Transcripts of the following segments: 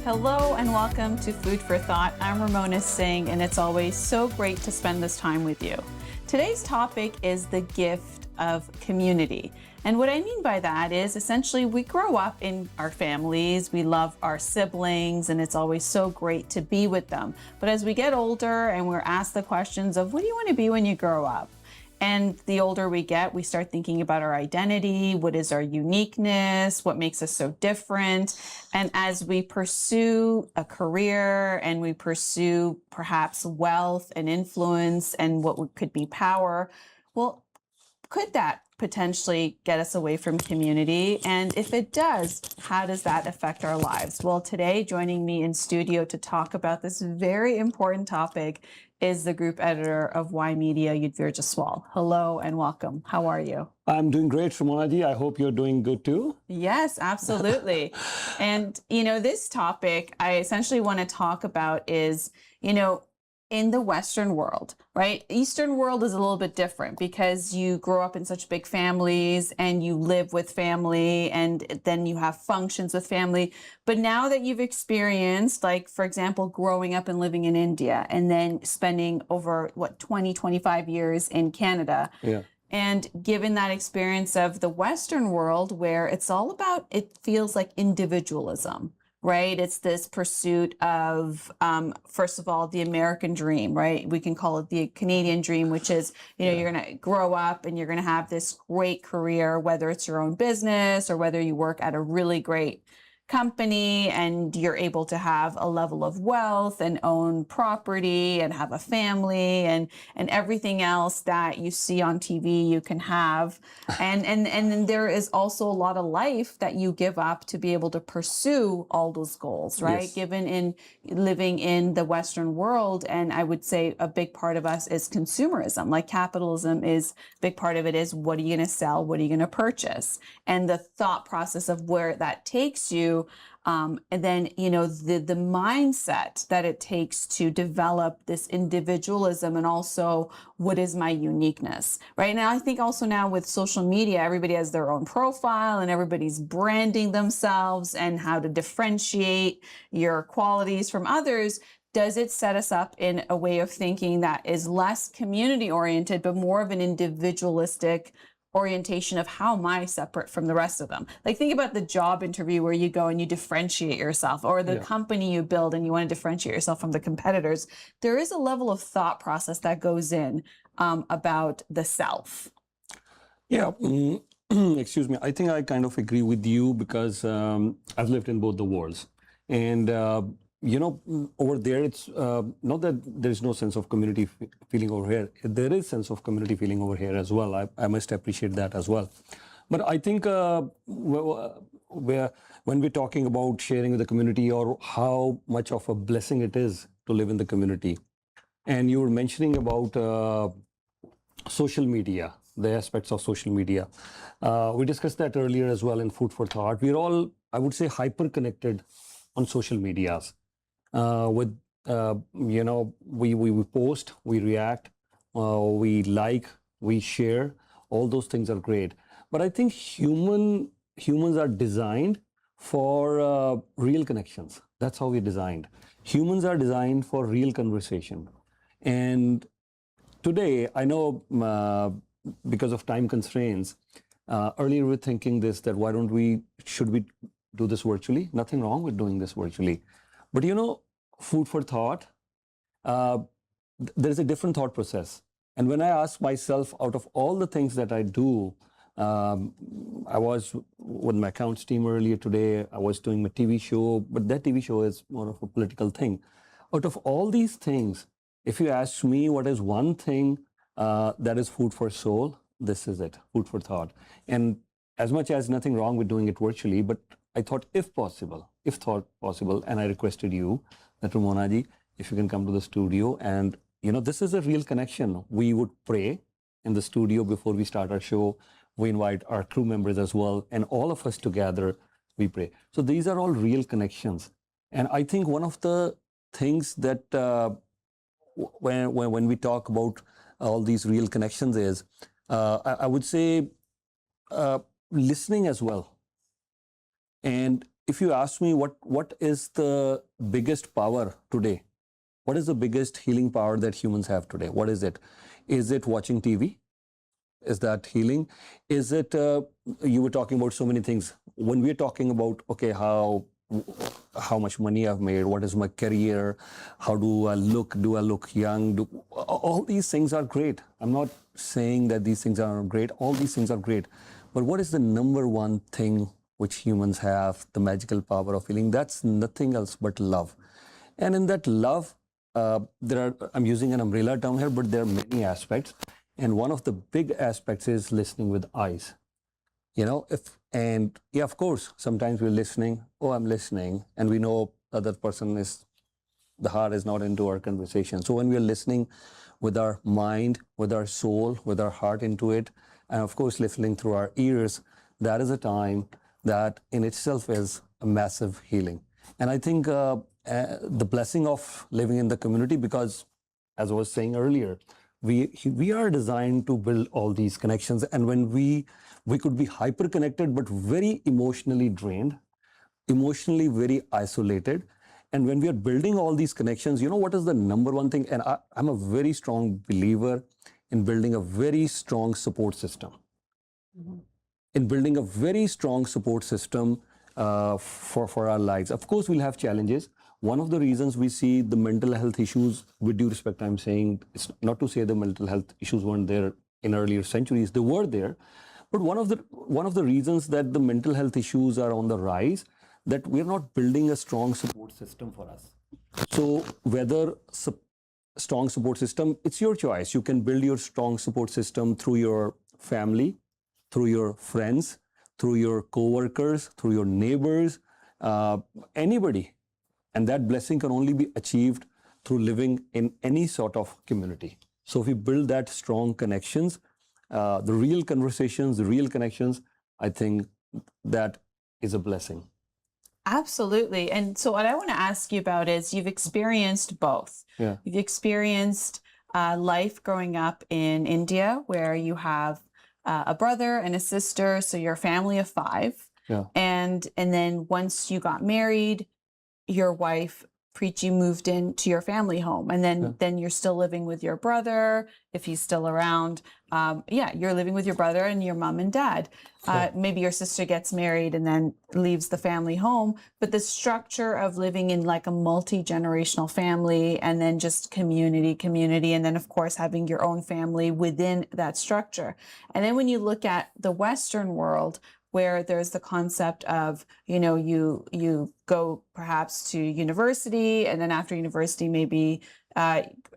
Hello and welcome to Food for Thought. I'm Ramona Singh, and it's always so great to spend this time with you. Today's topic is the gift of community. And what I mean by that is essentially we grow up in our families, we love our siblings, and it's always so great to be with them. But as we get older and we're asked the questions of what do you want to be when you grow up? And the older we get, we start thinking about our identity, what is our uniqueness, what makes us so different. And as we pursue a career and we pursue perhaps wealth and influence and what could be power, well, could that potentially get us away from community? And if it does, how does that affect our lives? Well, today, joining me in studio to talk about this very important topic is the group editor of Y Media, Yudhvir Jaswal. Hello and welcome. How are you? I'm doing great, Ramona. I hope you're doing good too. Yes, absolutely. And, this topic I essentially want to talk about is, in the Western world, right? Eastern world is a little bit different because you grow up in such big families and you live with family and then you have functions with family. But now that you've experienced, like, for example, growing up and living in India and then spending over 25 years in Canada. Yeah. And given that experience of the Western world where it's all about, it feels like individualism. Right? It's this pursuit of, first of all, the American dream, right? We can call it the Canadian dream, which is, you're going to grow up and you're going to have this great career, whether it's your own business or whether you work at a really great company and you're able to have a level of wealth and own property and have a family and everything else that you see on TV you can have. And then there is also a lot of life that you give up to be able to pursue all those goals, right? Yes. Given in living in the Western world, and I would say a big part of us is consumerism. Like capitalism is a big part of it is what are you going to sell? What are you going to purchase? And the thought process of where that takes you. And then, the mindset that it takes to develop this individualism and also what is my uniqueness, right? Now, I think also now with social media, everybody has their own profile and everybody's branding themselves and how to differentiate your qualities from others. Does it set us up in a way of thinking that is less community oriented, but more of an individualistic orientation of how am I separate from the rest of them? Like think about the job interview where you go and you differentiate yourself, or the company you build and you want to differentiate yourself from the competitors. There is a level of thought process that goes in about the self. Yeah, excuse me. I think I kind of agree with you because I've lived in both the worlds. And over there, it's not that there's no sense of community feeling over here. There is sense of community feeling over here as well. I must appreciate that as well. But I think when we're talking about sharing with the community or how much of a blessing it is to live in the community, and you were mentioning about social media, the aspects of social media. We discussed that earlier as well in Food for Thought. We're all, I would say, hyper connected on social medias. We post, we react, we like, we share. All those things are great. But I think humans are designed for real connections. That's how we're designed. Humans are designed for real conversation. And today, I know because of time constraints, earlier we were thinking that should we do this virtually? Nothing wrong with doing this virtually. But Food for Thought, there is a different thought process. And when I ask myself, out of all the things that I do, I was with my accounts team earlier today, I was doing my TV show, but that TV show is more of a political thing. Out of all these things, if you ask me what is one thing that is food for soul, this is it, Food for Thought. And as much as nothing wrong with doing it virtually, but I thought if thought possible, and I requested you, that Ramona ji, if you can come to the studio, and this is a real connection. We would pray in the studio before we start our show. We invite our crew members as well, and all of us together, we pray. So these are all real connections. And I think one of the things that when we talk about all these real connections is, I would say, listening as well. And if you ask me what is the biggest power today, what is the biggest healing power that humans have today? What is it? Is it watching TV? Is that healing? Is it, you were talking about so many things. When we're talking about, okay, how much money I've made, what is my career, how do I look young? All these things are great. I'm not saying that these things are not great. All these things are great. But what is the number one thing which humans have, the magical power of healing? That's nothing else but love. And in that love, I'm using an umbrella term here, but there are many aspects. And one of the big aspects is listening with eyes. Yeah, of course, sometimes we're listening, oh, I'm listening, and we know the other person is, the heart is not into our conversation. So when we're listening with our mind, with our soul, with our heart into it, and of course, listening through our ears, that is a time that in itself is a massive healing. And I think the blessing of living in the community, because as I was saying earlier, we are designed to build all these connections. And when we could be hyper connected, but very emotionally drained, emotionally very isolated. And when we are building all these connections, you know what is the number one thing? And I'm a very strong believer in building a very strong support system. Mm-hmm. In building a very strong support system for our lives. Of course, we'll have challenges. One of the reasons we see the mental health issues, with due respect, I'm saying, it's not to say the mental health issues weren't there in earlier centuries, they were there. But one of the reasons that the mental health issues are on the rise, that we're not building a strong support system for us. So whether strong support system, it's your choice. You can build your strong support system through your family, through your friends, through your co-workers, through your neighbors, anybody. And that blessing can only be achieved through living in any sort of community. So if we build that strong connections, the real conversations, the real connections, I think that is a blessing. Absolutely. And so what I want to ask you about is you've experienced both. Yeah. You've experienced life growing up in India, where you have a brother and a sister, so you're a family of 5. Yeah. And then once you got married, your wife Preeti moved into your family home, and then you're still living with your brother if he's still around. You're living with your brother and your mom and dad. Maybe your sister gets married and then leaves the family home, but the structure of living in like a multi-generational family, and then just community, and then of course having your own family within that structure. And then when you look at the Western world, where there's the concept of, you go perhaps to university, and then after university, maybe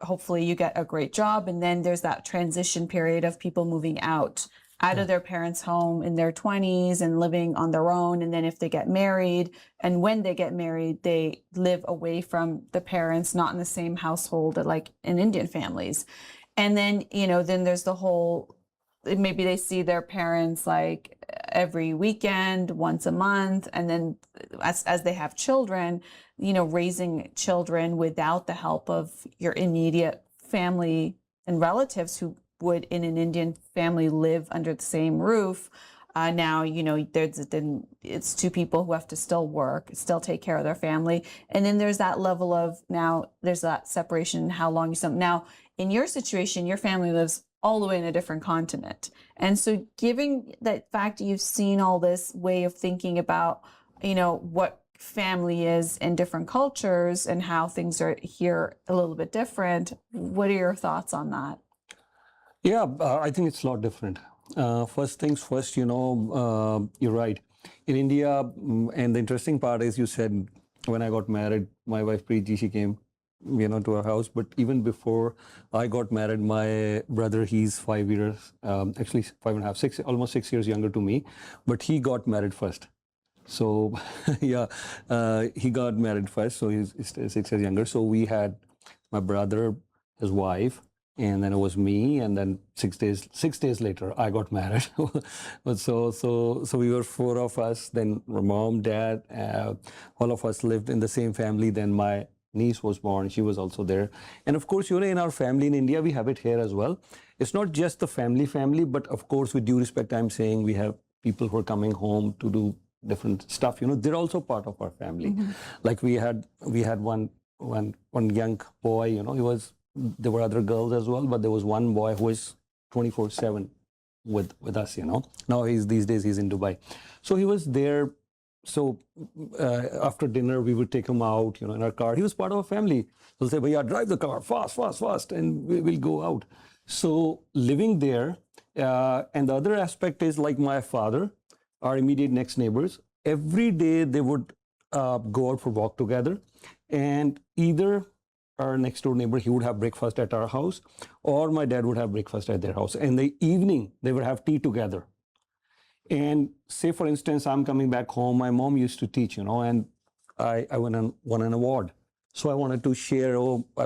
hopefully you get a great job. And then there's that transition period of people moving out of their parents' home in their 20s and living on their own. And then if they get married, and when they get married, they live away from the parents, not in the same household like in Indian families. And then, then there's the whole, maybe they see their parents like every weekend, once a month. And then as they have children, raising children without the help of your immediate family and relatives who would in an Indian family live under the same roof. Now, it's 2 people who have to still work, still take care of their family. And then there's that level of, now there's that separation, how long now in your situation, your family lives all the way in a different continent. And so given that fact, you've seen all this way of thinking about, what family is in different cultures and how things are here a little bit different. What are your thoughts on that? Yeah, I think it's a lot different. First things first, you're right. In India, and the interesting part is you said, when I got married, my wife Preeti, she came to our house. But even before I got married, my brother, he's 5 years, actually 5.5, 6, almost 6 years younger to me, but he got married first. So he got married first. So he's 6 years younger. So we had my brother, his wife, and then it was me. And then 6 days later, I got married. so we were 4 of us. Then mom, dad, all of us lived in the same family. Then my niece was born. She was also there. And of course, in our family in India, we have it here as well. It's not just the family, but of course, with due respect, I'm saying we have people who are coming home to do different stuff. They're also part of our family. Like we had one young boy. There were other girls as well, but there was one boy who was 24/7 with us. Now these days he's in Dubai, so he was there. So after dinner, we would take him out, in our car. He was part of our family. He'll say, "Bhaiya, drive the car fast, fast, fast," and we'll go out. So living there, and the other aspect is like my father, our immediate next neighbors. Every day they would go out for walk together, and either our next door neighbor, he would have breakfast at our house, or my dad would have breakfast at their house. In the evening, they would have tea together. And say, for instance, I'm coming back home. My mom used to teach, and I won an award. So I wanted to share,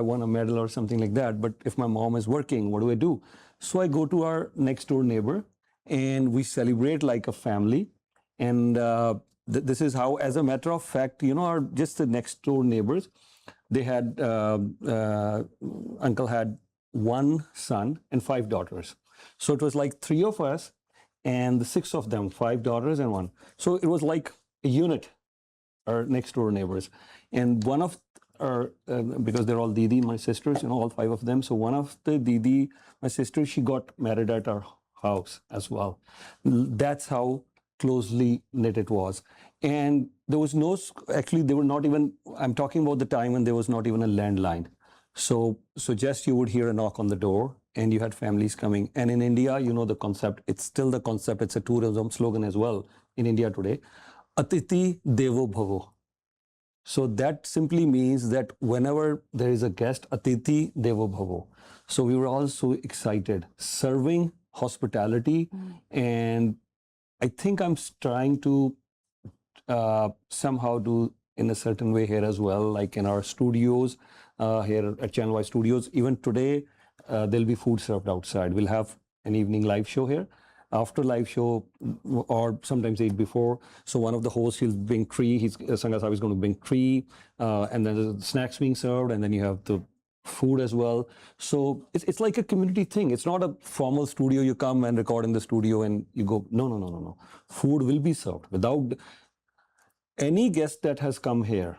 I won a medal or something like that. But if my mom is working, what do I do? So I go to our next door neighbor and we celebrate like a family. And this is how, as a matter of fact, just the next door neighbors, they had, uncle had one son and 5 daughters. So it was like 3 of us and the 6 of them, 5 daughters and 1. So it was like a unit, our next door neighbors. And one of our, because they're all Didi, my sisters, all 5 of them. So one of the Didi, my sister, she got married at our house as well. That's how closely knit it was. And there was no, actually, they were not even, I'm talking about the time when there was not even a landline. So just you would hear a knock on the door and you had families coming. And in India, the concept, it's still the concept, it's a tourism slogan as well in India today, Atiti Devo Bhavo. So that simply means that whenever there is a guest, Atiti Devo Bhavo. So we were all so excited, serving hospitality. And I think I'm trying to somehow do in a certain way here as well, like in our studios, here at Channel Y Studios. Even today, there'll be food served outside. We'll have an evening live show here. After live show, or sometimes 8 before. So one of the hosts, he'll bring tree. Sangasab is going to bring tree, and then there's snacks being served, and then you have the food as well. So it's like a community thing. It's not a formal studio. You come and record in the studio and you go. No. Food will be served without any guest that has come here.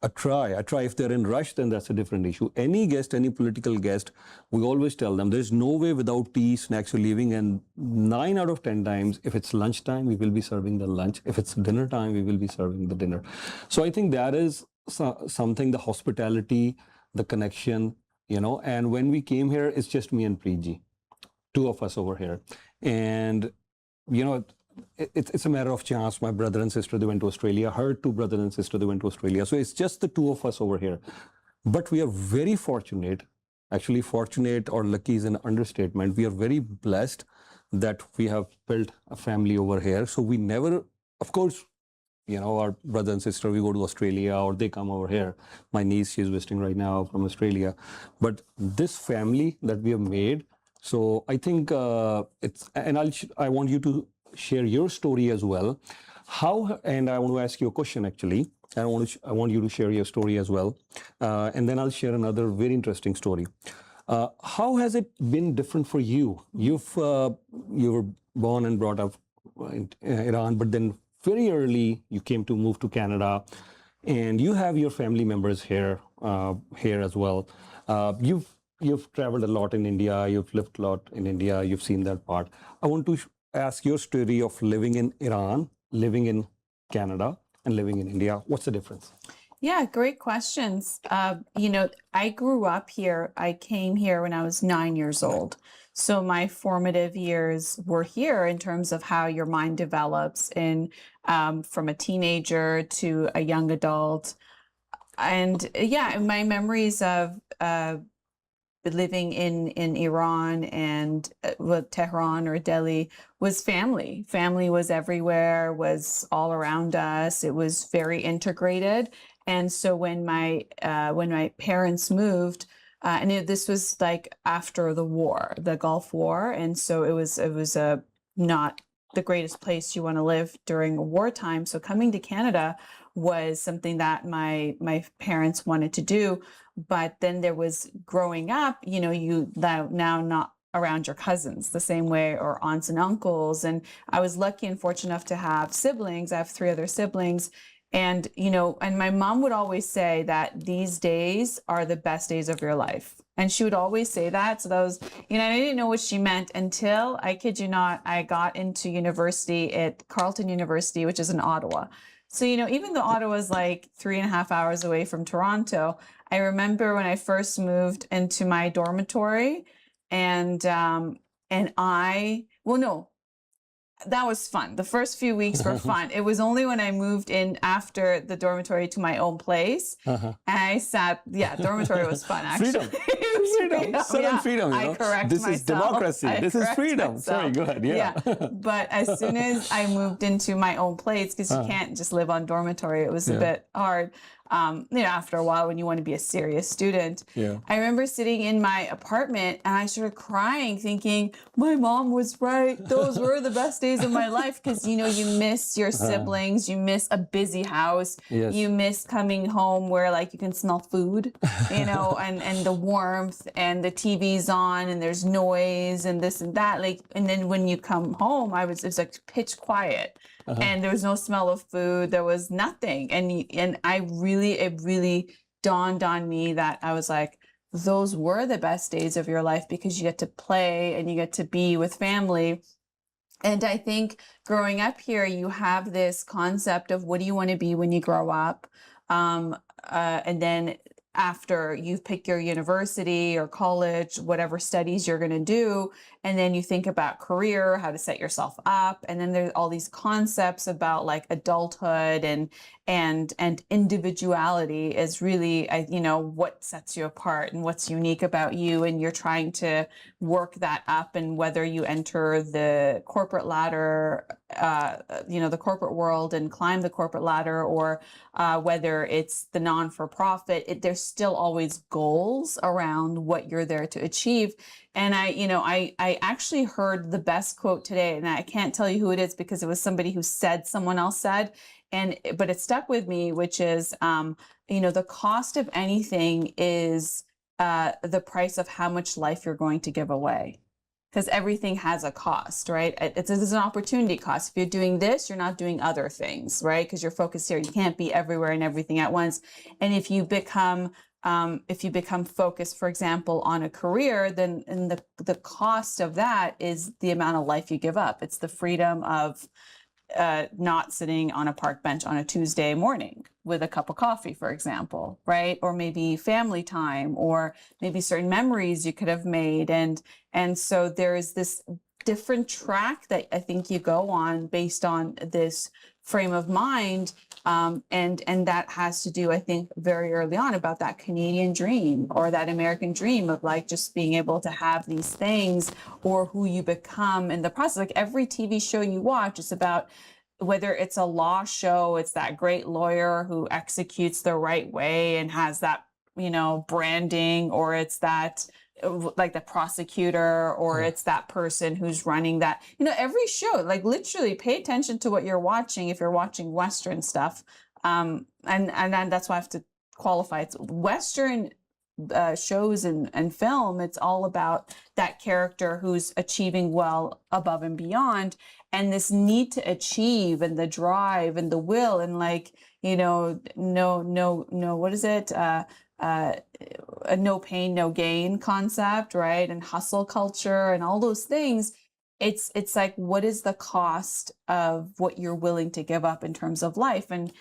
A try. If they're in rush, then that's a different issue. Any guest, any political guest, we always tell them there's no way without tea, snacks, or leaving. And 9 out of 10 times, if it's lunchtime, we will be serving the lunch. If it's dinner time, we will be serving the dinner. So I think that is something, the hospitality, the connection, and when we came here, it's just me and Preeti, 2 of us over here. And, it's a matter of chance. My brother and sister, they went to Australia. Her 2 brothers and sister, they went to Australia. So it's just the 2 of us over here. But we are very fortunate, actually fortunate or lucky is an understatement. We are very blessed that we have built a family over here. So we never, of course, our brother and sister, we go to Australia or they come over here. My niece, she's visiting right now from Australia. But this family that we have made, so I think I want you to share your story as well. And I want to ask you a question actually. I want you to share your story as well. And then I'll share another very interesting story. How has it been different for you? You were born and brought up in Iran, but then very early you came to move to Canada, and you have your family members here as well. You've traveled a lot in India. You've lived a lot in India. You've seen that part. I want to ask your story of living in Iran, living in Canada, and living in India. What's the difference? Yeah, great questions. I grew up here. I came here when I was 9 years old. So my formative years were here in terms of how your mind develops from a teenager to a young adult. And my memories of living in Iran and Tehran or Delhi was family. Family was everywhere, was all around us. It was very integrated. And so when my parents moved, and this was like after the war, the Gulf War, and so it was not the greatest place you want to live during a wartime. So coming to Canada was something that my parents wanted to do. But then there was growing up, now not around your cousins the same way, or aunts and uncles. And I was lucky and fortunate enough to have siblings. I have 3 other siblings. And, and my mom would always say that these days are the best days of your life. And she would always say that. So that was, I didn't know what she meant until, I kid you not, I got into university at Carleton University, which is in Ottawa. So, even though Ottawa is like 3.5 hours away from Toronto, I remember when I first moved into my dormitory, and that was fun. The first few weeks were fun. It was only when I moved in after the dormitory to my own place. And I dormitory was fun, actually. Freedom. It was freedom. Sudden freedom, I correct This myself. is democracy. This is freedom. Myself. Sorry, go ahead. Yeah. But as soon as I moved into my own place, because you can't just live on dormitory, it was a bit hard. After a while, when you want to be a serious student. I remember sitting in my apartment and I started crying, thinking, my mom was right. Those were the best days of my life. Because, you miss your siblings, you miss a busy house, you miss coming home where like you can smell food, and the warmth, and the TV's on and there's noise and this and that. And then when you come home, it was like pitch quiet. And there was no smell of food. There was nothing. And it really dawned on me that I was like, those were the best days of your life, because you get to play and you get to be with family. And I think growing up here, you have this concept of what do you want to be when you grow up? And then after you've picked your university or college, whatever studies you're going to do, and then you think about career, how to set yourself up, and then there's all these concepts about like adulthood and individuality is really, what sets you apart and what's unique about you, and you're trying to work that up. And whether you enter the corporate ladder, the corporate world and climb the corporate ladder, or whether it's the non-for-profit, there's still always goals around what you're there to achieve. And I actually heard the best quote today, and I can't tell you who it is because it was somebody who said someone else said, but it stuck with me, which is, the cost of anything is the price of how much life you're going to give away. Because everything has a cost, right? It's an opportunity cost. If you're doing this, you're not doing other things, right? Because you're focused here. You can't be everywhere and everything at once. And if you become focused, for example, on a career, then the cost of that is the amount of life you give up. It's the freedom of not sitting on a park bench on a Tuesday morning with a cup of coffee, for example, right? Or maybe family time, or maybe certain memories you could have made. And so there is this different track that I think you go on based on this frame of mind. And that has to do, I think, very early on about that Canadian dream or that American dream of like just being able to have these things, or who you become in the process. Like every TV show you watch is about, whether it's a law show, it's that great lawyer who executes the right way and has that, branding, or it's that like the prosecutor, or it's that person who's running that, every show, like literally pay attention to what you're watching. If you're watching Western stuff, and that's why I have to qualify. It's Western shows and film. It's all about that character who's achieving well above and beyond, and this need to achieve, and the drive and the will, and like, what is it? A no pain, no gain concept, right? And hustle culture and all those things. It's like, what is the cost of what you're willing to give up in terms of life? And,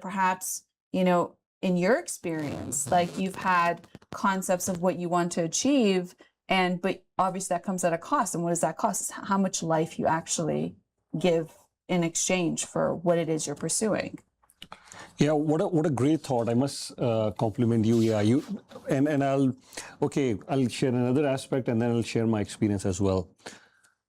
perhaps, in your experience, like you've had concepts of what you want to achieve, but obviously that comes at a cost. And what does that cost? It's how much life you actually give in exchange for what it is you're pursuing. Yeah, what a great thought. I must compliment you. Yeah, I'll share another aspect, and then I'll share my experience as well.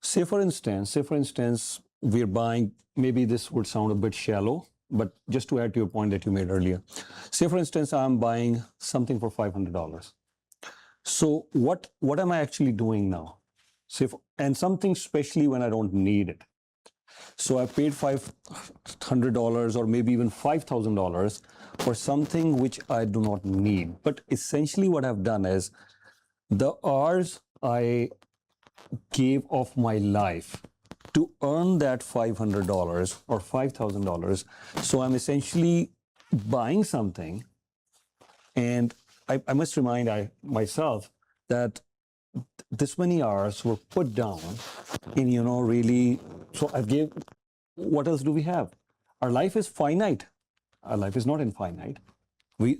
Say for instance, we're buying, maybe this would sound a bit shallow, but just to add to your point that you made earlier. Say for instance, I'm buying something for $500. So what am I actually doing now? And something especially when I don't need it. So I paid $500 or maybe even $5,000 for something which I do not need. But essentially what I've done is the hours I gave of my life to earn that $500 or $5,000. So I'm essentially buying something, and I must remind myself that this many hours were put down in, really. So I gave. What else do we have? Our life is finite. Our life is not infinite. We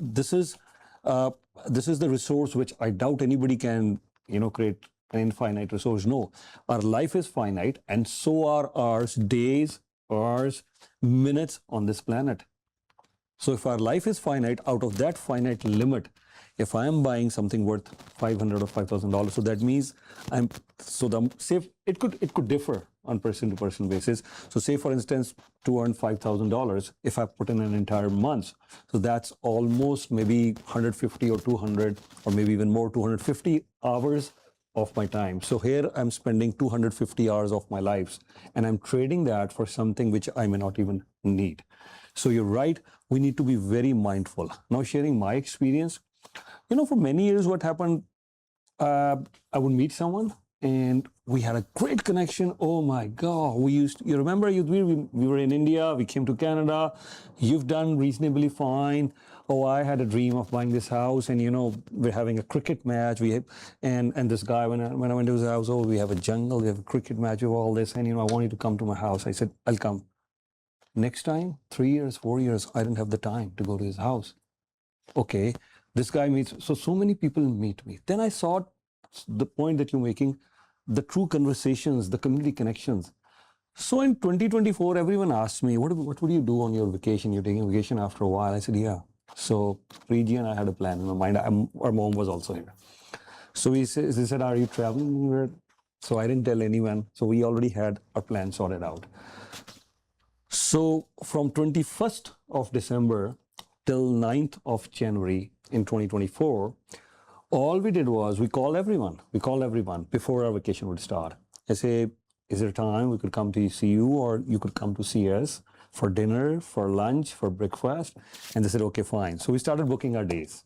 uh, this is the resource which I doubt anybody can, create an infinite resource. No, our life is finite, and so are hours, days, hours, minutes on this planet. So if our life is finite, out of that finite limit, if I am buying something worth $500 or $5,000, so that means it could differ on person to person basis. So say for instance, to earn $5,000, if I put in an entire month, so that's almost maybe 150 or 200 or maybe even more, 250 hours of my time. So here I'm spending 250 hours of my lives, and I'm trading that for something which I may not even need. So you're right, we need to be very mindful. Now, sharing my experience, for many years, what happened, I would meet someone and we had a great connection. Oh my God, you remember, we were in India, we came to Canada, you've done reasonably fine. Oh, I had a dream of buying this house, and we're having a cricket match. And this guy, when I went to his house, oh, we have a jungle, we have a cricket match of all this, and I want you to come to my house. I said, I'll come. Next time, 3 years, 4 years, I didn't have the time to go to his house. Okay, this guy meets, so many people meet me. Then I saw the point that you're making, the true conversations, the community connections. So in 2024, everyone asked me, what would you do on your vacation? You're taking a vacation after a while. I said, yeah. So Reggie and I had a plan in my mind. Our mom was also here. So they said, are you traveling? So I didn't tell anyone. So we already had our plan sorted out. So from 21st of December till 9th of January in 2024, all we did was we call everyone before our vacation would start. I say, is there time we could come to see you, or you could come to see us for dinner, for lunch, for breakfast? And they said, okay, fine. So we started booking our days.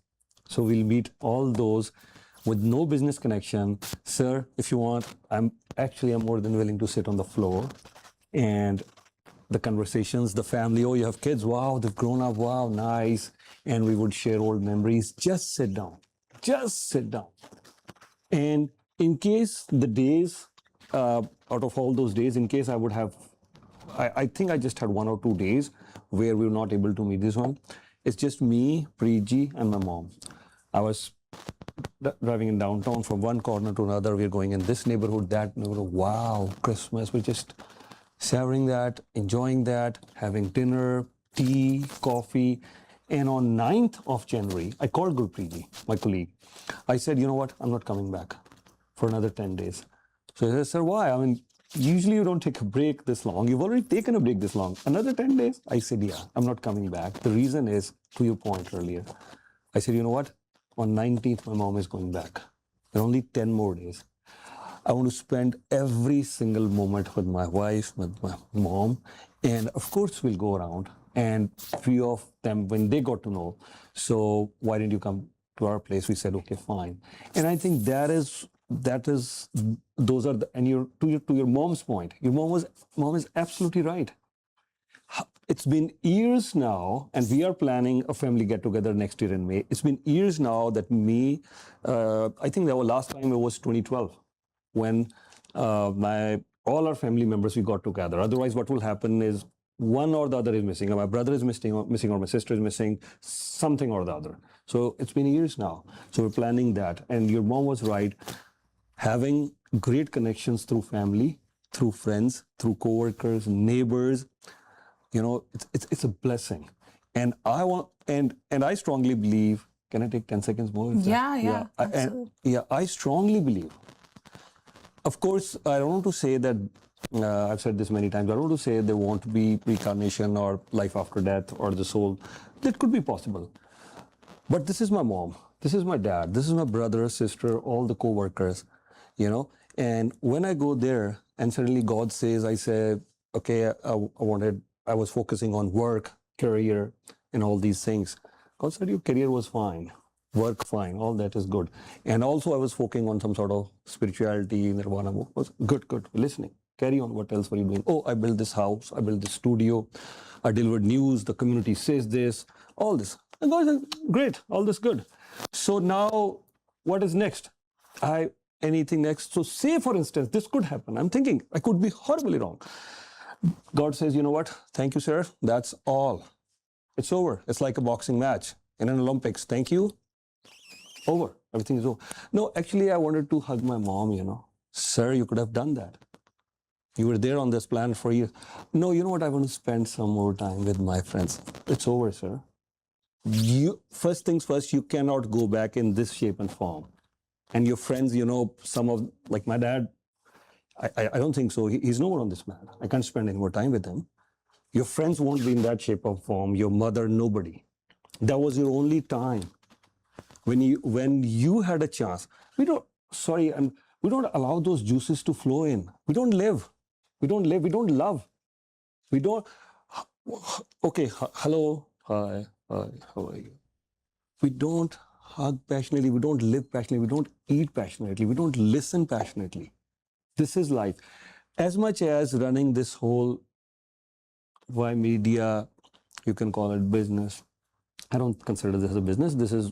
So we'll meet all those with no business connection. Sir, if you want, I'm more than willing to sit on the floor, and the conversations, the family, oh, you have kids, wow, they've grown up, wow, nice. And we would share old memories. Just sit down. And in case the days, out of all those days, in case I would have, I think I just had 1 or 2 days where we were not able to meet this one. It's just me, Preeti, and my mom. I was driving in downtown from one corner to another. We're going in this neighborhood, that neighborhood. Wow, Christmas. We're just savoring that, enjoying that, having dinner, tea, coffee. And on 9th of January, I called Gurpreeti, my colleague. I said, you know what, I'm not coming back for another 10 days. So he said, sir, why? I mean, usually you don't take a break this long. You've already taken a break this long. Another 10 days? I said, yeah, I'm not coming back. The reason is, to your point earlier, I said, you know what, on 19th, my mom is going back. There are only 10 more days. I want to spend every single moment with my wife, with my mom. And of course, we'll go around. And few of them, when they got to know, so why didn't you come to our place? We said, okay, fine. And I think those are the, and to your mom's point, mom is absolutely right. It's been years now, and we are planning a family get-together next year in May. It's been years now that I think the last time it was 2012, when all our family members, we got together. Otherwise, what will happen is one or the other is missing. My brother is missing, or my sister is missing, something or the other. So it's been years now. So we're planning that. And your mom was right. Having great connections through family, through friends, through coworkers, neighbors, it's a blessing. And I strongly believe, can I take 10 seconds more? Yeah, absolutely. I strongly believe. Of course, I don't want to say that, I've said this many times, I don't want to say there won't be reincarnation or life after death or the soul. That could be possible. But this is my mom, this is my dad, this is my brother, sister, all the co-workers, And when I go there and suddenly God says, I say, okay, I was focusing on work, career, and all these things. God said, your career was fine. work fine, all that is good. And also I was focusing on some sort of spirituality, nirvana. Was good, listening. Carry on, what else were you doing? Oh, I built this house, I built this studio, I delivered news, the community says this, all this. And God said, great, all this good. So now, what is next? Anything next? So say, for instance, this could happen. I'm thinking, I could be horribly wrong. God says, you know what? Thank you, sir. That's all. It's over. It's like a boxing match in an Olympics. Thank you. Over. Everything is over. No, actually, I wanted to hug my mom, Sir, you could have done that. You were there on this plan for years. No, you know what? I want to spend some more time with my friends. It's over, sir. First things first, you cannot go back in this shape and form. And your friends, some of, like my dad, I don't think so. He's no more on this man. I can't spend any more time with him. Your friends won't be in that shape or form. Your mother, nobody. That was your only time. When you had a chance. We don't allow those juices to flow in. We don't live. We don't love. We don't, okay, hello, hi, how are you? We don't hug passionately. We don't live passionately. We don't eat passionately. We don't listen passionately. This is life. As much as running this whole Y media, you can call it business. I don't consider this a business. This is,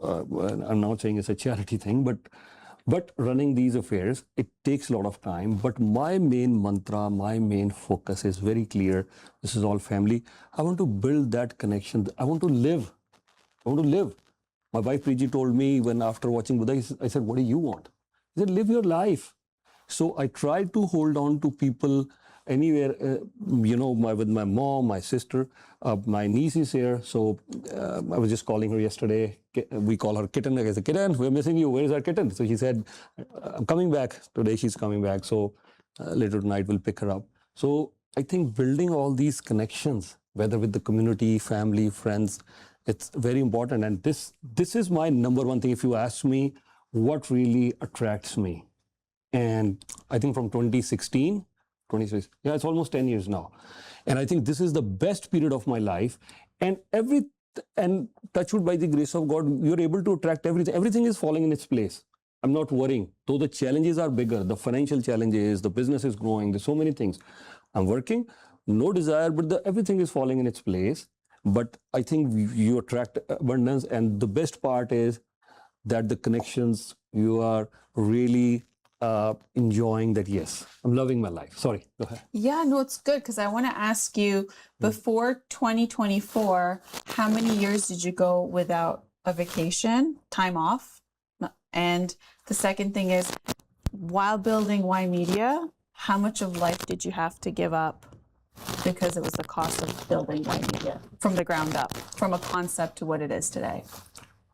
I'm not saying it's a charity thing, but running these affairs, it takes a lot of time. But my main mantra, my main focus is very clear. This is all family. I want to build that connection. I want to live. I want to live. My wife Preeti told me when after watching Buddha, I said, what do you want? He said, live your life. So I try to hold on to people anywhere, with my mom, my sister, my niece is here. So I was just calling her yesterday. We call her Kitten. I said, Kitten, we're missing you. Where is our kitten? So she said, I'm coming back. Today she's coming back. So later tonight we'll pick her up. So I think building all these connections, whether with the community, family, friends, it's very important. And this is my number one thing. If you ask me what really attracts me. And I think from 2016, 26, yeah, it's almost 10 years now. And I think this is the best period of my life. And touch wood, by the grace of God, you're able to attract everything. Everything is falling in its place. I'm not worrying. Though the challenges are bigger, the financial challenges, the business is growing, there's so many things. I'm working, no desire, but everything is falling in its place. But I think you attract abundance. And the best part is that the connections, you are really enjoying that. Yes, I'm loving my life. Sorry, go ahead. Yeah, no, it's good because I want to ask you, before 2024, how many years did you go without a vacation, time off? And the second thing is, while building Y Media, how much of life did you have to give up because it was the cost of building Y Media from the ground up, from a concept to what it is today?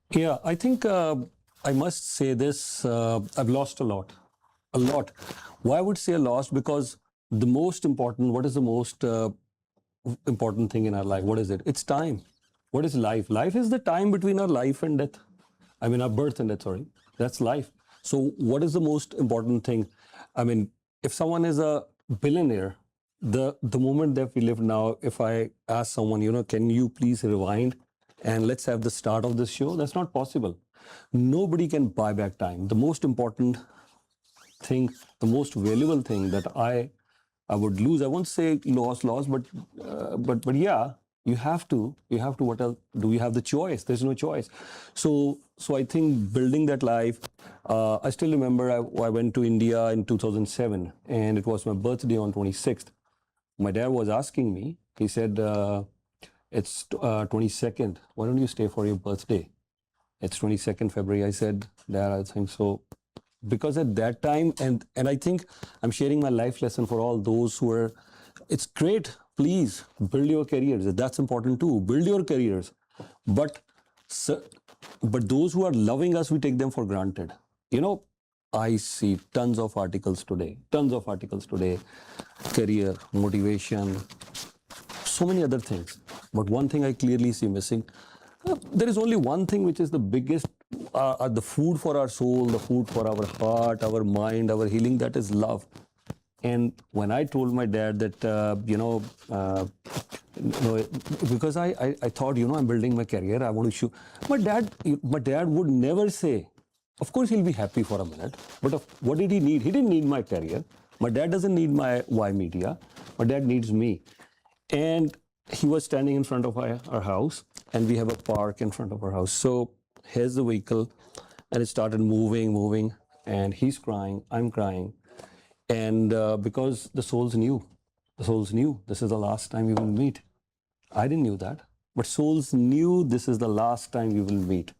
Yeah, I think I must say this, I've lost a lot. Why I would say lost? Because what is the most important thing in our life? What is it? It's time. What is life? Life is the time between our life and death. I mean, our birth and death, sorry. That's life. So what is the most important thing? I mean, if someone is a billionaire, the moment that we live now, if I ask someone, can you please rewind and let's have the start of this show? That's not possible. Nobody can buy back time. The most important thing, the most valuable thing that I would lose, I won't say loss, but yeah, you have to, what else? Do we have the choice? There's no choice. So I think building that life, I still remember I went to India in 2007 and it was my birthday on 26th. My dad was asking me, he said, it's 22nd, why don't you stay for your birthday? It's 22nd February. I said, Dad, I think so. Because at that time, and I think I'm sharing my life lesson for all those who are, it's great, please build your careers. That's important too, build your careers. But those who are loving us, we take them for granted. I see tons of articles today, career, motivation, so many other things. But one thing I clearly see missing, there is only one thing which is the biggest, the food for our soul, the food for our heart, our mind, our healing, that is love. And when I told my dad that, No, because I thought, I'm building my career. I want to shoot. My dad would never say, of course, he'll be happy for a minute. But what did he need? He didn't need my career. My dad doesn't need my Y media. My dad needs me. And he was standing in front of our house, and we have a park in front of our house. So here's the vehicle, and it started moving, and he's crying, I'm crying. And because the souls knew this is the last time we will meet. I didn't knew that, but souls knew this is the last time we will meet.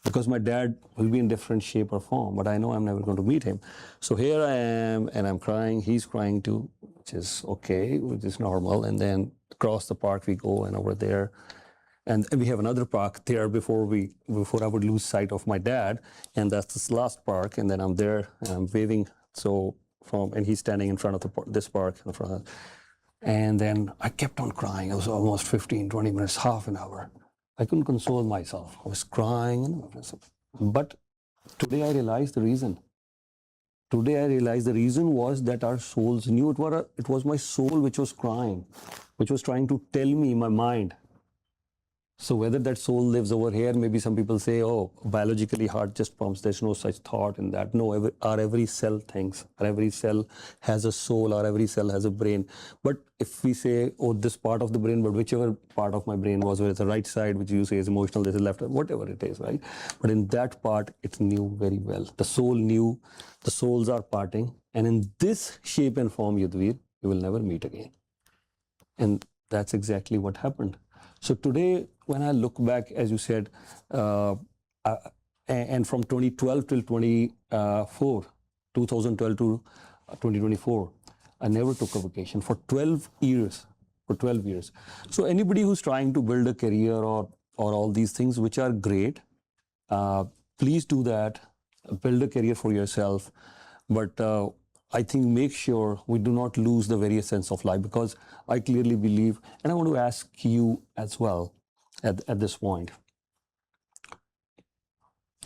Because my dad will be in different shape or form, but I know I'm never going to meet him. So here I am, and I'm crying. He's crying too, which is okay, which is normal. And then across the park we go, and over there, and we have another park there before I would lose sight of my dad, and that's this last park. And then I'm there, and I'm waving. And he's standing in front of this park in front of. And then I kept on crying. It was almost 15, 20 minutes, half an hour. I couldn't console myself. I was crying. But today I realized the reason. Today I realized the reason was that our souls knew it was my soul which was crying, which was trying to tell me, my mind. So whether that soul lives over here, maybe some people say, oh, biologically heart just pumps. There's no such thought in that. No, our every cell thinks. Our every cell has a soul. Our every cell has a brain. But if we say, oh, this part of the brain, but whichever part of my brain was, whether it's the right side, which you say is emotional, this is left, whatever it is, right? But in that part, it knew very well. The soul knew the souls are parting. And in this shape and form, Yudhvir, you will never meet again. And that's exactly what happened. So today, when I look back, as you said, and from 2012 till 2012 to 2024, I never took a vacation for 12 years. For 12 years. So anybody who's trying to build a career or all these things, which are great, please do that. Build a career for yourself. But I think make sure we do not lose the very essence of life, because I clearly believe, and I want to ask you as well at this point,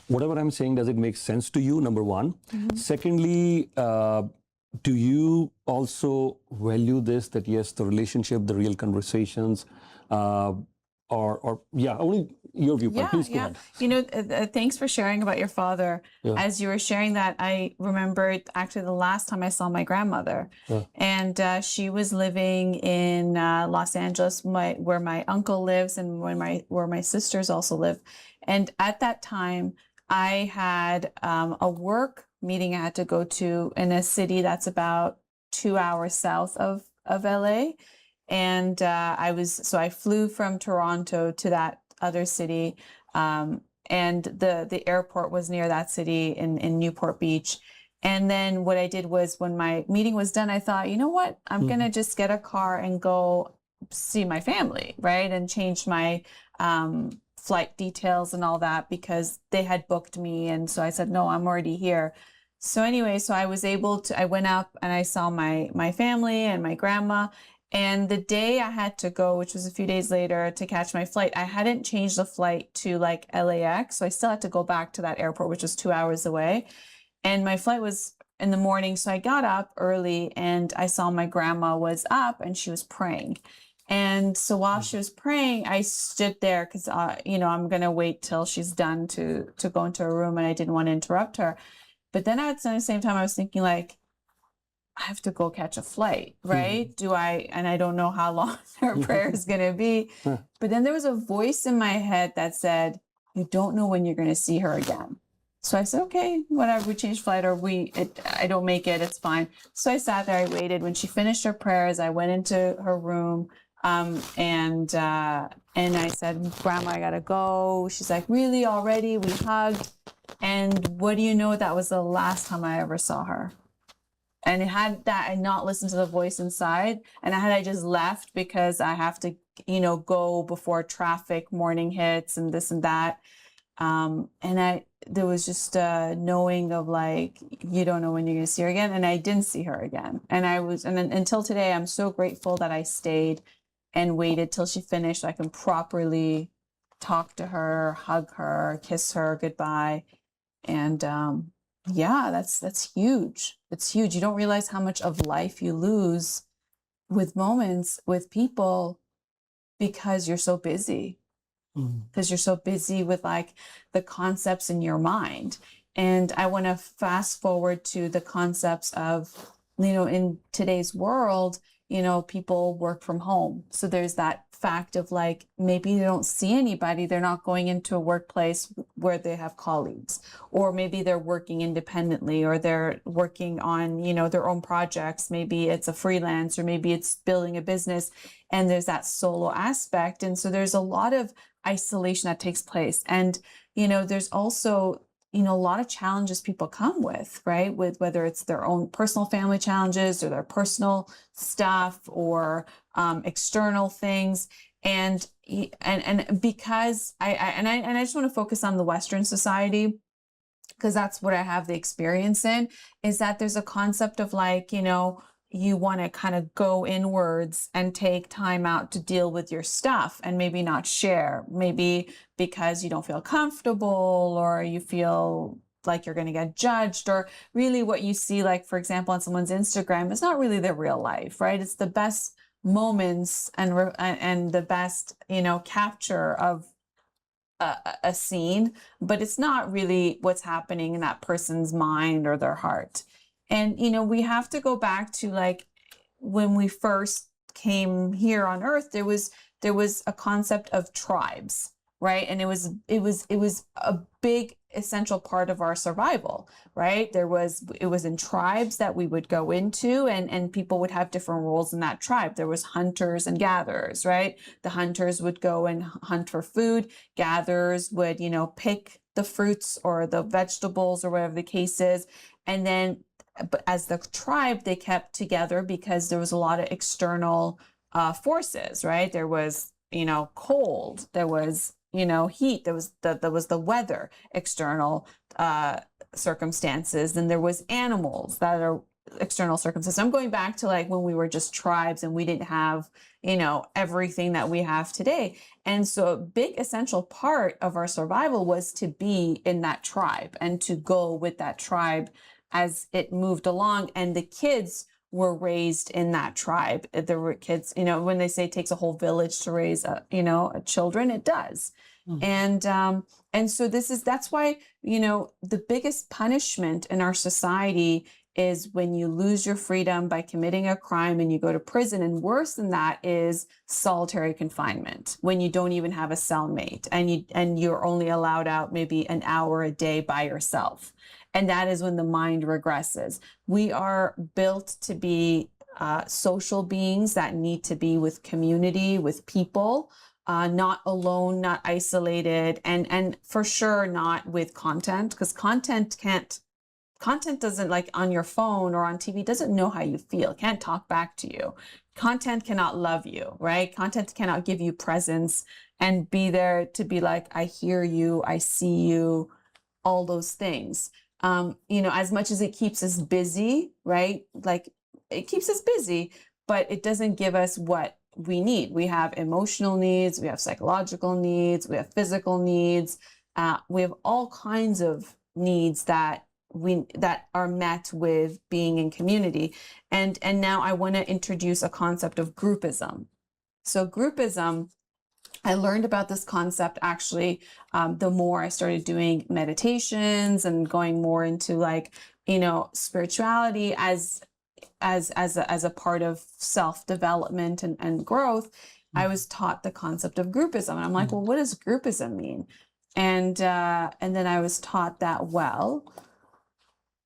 whatever I'm saying, does it make sense to you? Number one. Mm-hmm. Secondly, do you also value this, that yes, the relationship, the real conversations, only your viewpoint. Please go ahead. Thanks for sharing about your father. Yeah. As you were sharing that, I remembered actually the last time I saw my grandmother. Yeah. And she was living in Los Angeles, where my uncle lives, and where my sisters also live. And at that time, I had a work meeting I had to go to in a city that's about 2 hours south of LA. And I flew from Toronto to that other city, and the airport was near that city in Newport Beach. And then what I did was, when my meeting was done, I thought, you know what, I'm gonna just get a car and go see my family, right? And change my flight details and all that, because they had booked me. And so I said, no, I'm already here. So anyway, I went up and I saw my family and my grandma. And the day I had to go, which was a few days later, to catch my flight, I hadn't changed the flight to like LAX. So I still had to go back to that airport, which was 2 hours away. And my flight was in the morning. So I got up early and I saw my grandma was up and she was praying. And so while she was praying, I stood there because, I'm going to wait till she's done to go into her room, and I didn't want to interrupt her. But then at the same time, I was thinking, like, I have to go catch a flight, right? And I don't know how long her prayer is going to be. But then there was a voice in my head that said, you don't know when you're going to see her again. So I said, okay, whatever, we change flight, or I don't make it, it's fine. So I sat there, I waited. When she finished her prayers, I went into her room, and I said, Grandma, I gotta go. She's like, really, already? We hugged. And what do you know? That was the last time I ever saw her. And had I not listened to the voice inside, and had I just left because I have to, go before traffic morning hits and this and that. There was just a knowing of, like, you don't know when you're going to see her again. And I didn't see her again. And then until today, I'm so grateful that I stayed and waited till she finished so I can properly talk to her, hug her, kiss her goodbye. And, that's huge. It's huge. You don't realize how much of life you lose with moments with people because you're so busy, Mm. because you're so busy with like the concepts in your mind. And I want to fast forward to the concepts of, in today's world, people work from home. So there's that fact of like, maybe they don't see anybody. They're not going into a workplace where they have colleagues, or maybe they're working independently, or they're working on, their own projects. Maybe it's a freelance, or maybe it's building a business, and there's that solo aspect. And so there's a lot of isolation that takes place. And, there's also, a lot of challenges people come with, right? With whether it's their own personal family challenges or their personal stuff, or external things. And because I just want to focus on the Western society, because that's what I have the experience in, is that there's a concept of like, you want to kind of go inwards and take time out to deal with your stuff and maybe not share, maybe because you don't feel comfortable, or you feel like you're going to get judged, or really what you see, like, for example, on someone's Instagram is not really their real life, right? It's the best moments and the best, capture of a scene, but it's not really what's happening in that person's mind or their heart. And, we have to go back to like when we first came here on earth, there was a concept of tribes, right? And it was a big essential part of our survival, right? It was in tribes that we would go into, and people would have different roles in that tribe. There was hunters and gatherers, right? The hunters would go and hunt for food. Gatherers would, pick the fruits or the vegetables or whatever the case is. And then, but as the tribe, they kept together because there was a lot of external forces, right? There was, cold, there was, heat, there was the weather, external circumstances, and there was animals that are external circumstances. I'm going back to like when we were just tribes and we didn't have, everything that we have today. And so a big essential part of our survival was to be in that tribe and to go with that tribe as it moved along. And the kids were raised in that tribe. There were kids, when they say it takes a whole village to raise a children, it does. Mm-hmm. And so that's why, the biggest punishment in our society is when you lose your freedom by committing a crime and you go to prison. And worse than that is solitary confinement, when you don't even have a cellmate and you're only allowed out maybe an hour a day by yourself. And that is when the mind regresses. We are built to be social beings that need to be with community, with people, not alone, not isolated, and for sure not with content, because content doesn't, like on your phone or on TV, doesn't know how you feel, can't talk back to you. Content cannot love you, right? Content cannot give you presence and be there to be like, I hear you, I see you, all those things. As much as it keeps us busy, right? Like it keeps us busy, but it doesn't give us what we need. We have emotional needs, we have psychological needs, we have physical needs. We have all kinds of needs that are met with being in community. And now I want to introduce a concept of groupism. So groupism, I learned about this concept actually the more I started doing meditations and going more into like, spirituality as a part of self-development and growth. I was taught the concept of groupism. And I'm like, well, what does groupism mean? And then I was taught that, well,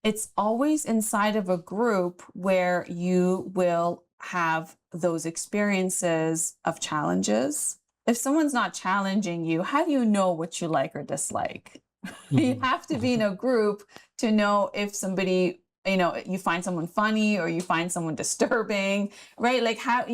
it's always inside of a group where you will have those experiences of challenges. If someone's not challenging you, how do you know what you like or dislike? You have to be in a group to know if somebody, you find someone funny or you find someone disturbing, right? Like how,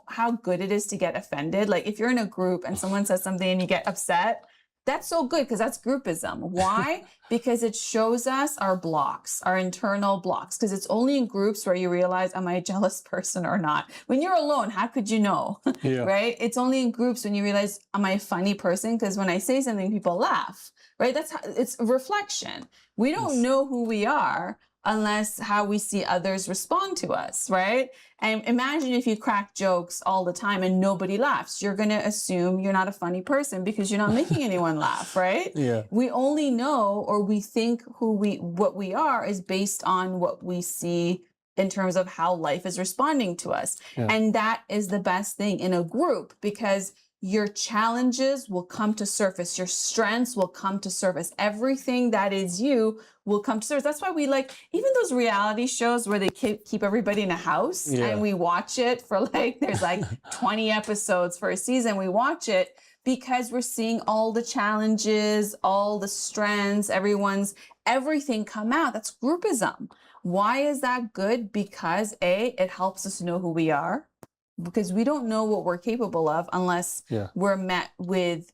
how good it is to get offended. Like if you're in a group and someone says something and you get upset, that's so good because that's groupism. Why? Because it shows us our blocks, our internal blocks, because it's only in groups where you realize, am I a jealous person or not? When you're alone, how could you know? Yeah. Right? It's only in groups when you realize, am I a funny person? Because when I say something, people laugh, right? That's how it's a reflection. We don't know who we are unless how we see others respond to us, right? And imagine if you crack jokes all the time and nobody laughs. You're going to assume you're not a funny person because you're not making anyone laugh, right? Yeah. We only know, or we think what we are is based on what we see in terms of how life is responding to us. Yeah. And that is the best thing in a group, because your challenges will come to surface. Your strengths will come to surface. Everything that is you will come to surface. That's why we like even those reality shows where they keep everybody in a house, Yeah. and we watch it for like, there's like 20 episodes for a season. We watch it because we're seeing all the challenges, all the strengths, everything come out. That's groupism. Why is that good? Because it helps us know who we are, because we don't know what we're capable of unless we're met with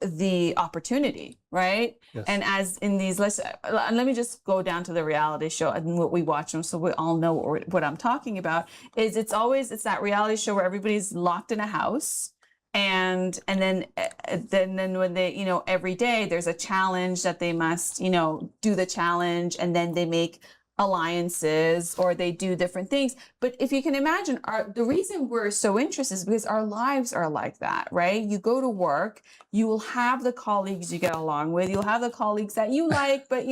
the opportunity, right? Yes. And as in these, let me just go down to the reality show and what we watch them, so we all know what I'm talking about. It's that reality show where everybody's locked in a house, and then when they, every day there's a challenge that they must, do the challenge, and then they make alliances or they do different things. But if you can imagine, the reason we're so interested is because our lives are like that, right? You go to work, you will have the colleagues you get along with, you'll have the colleagues that you like, but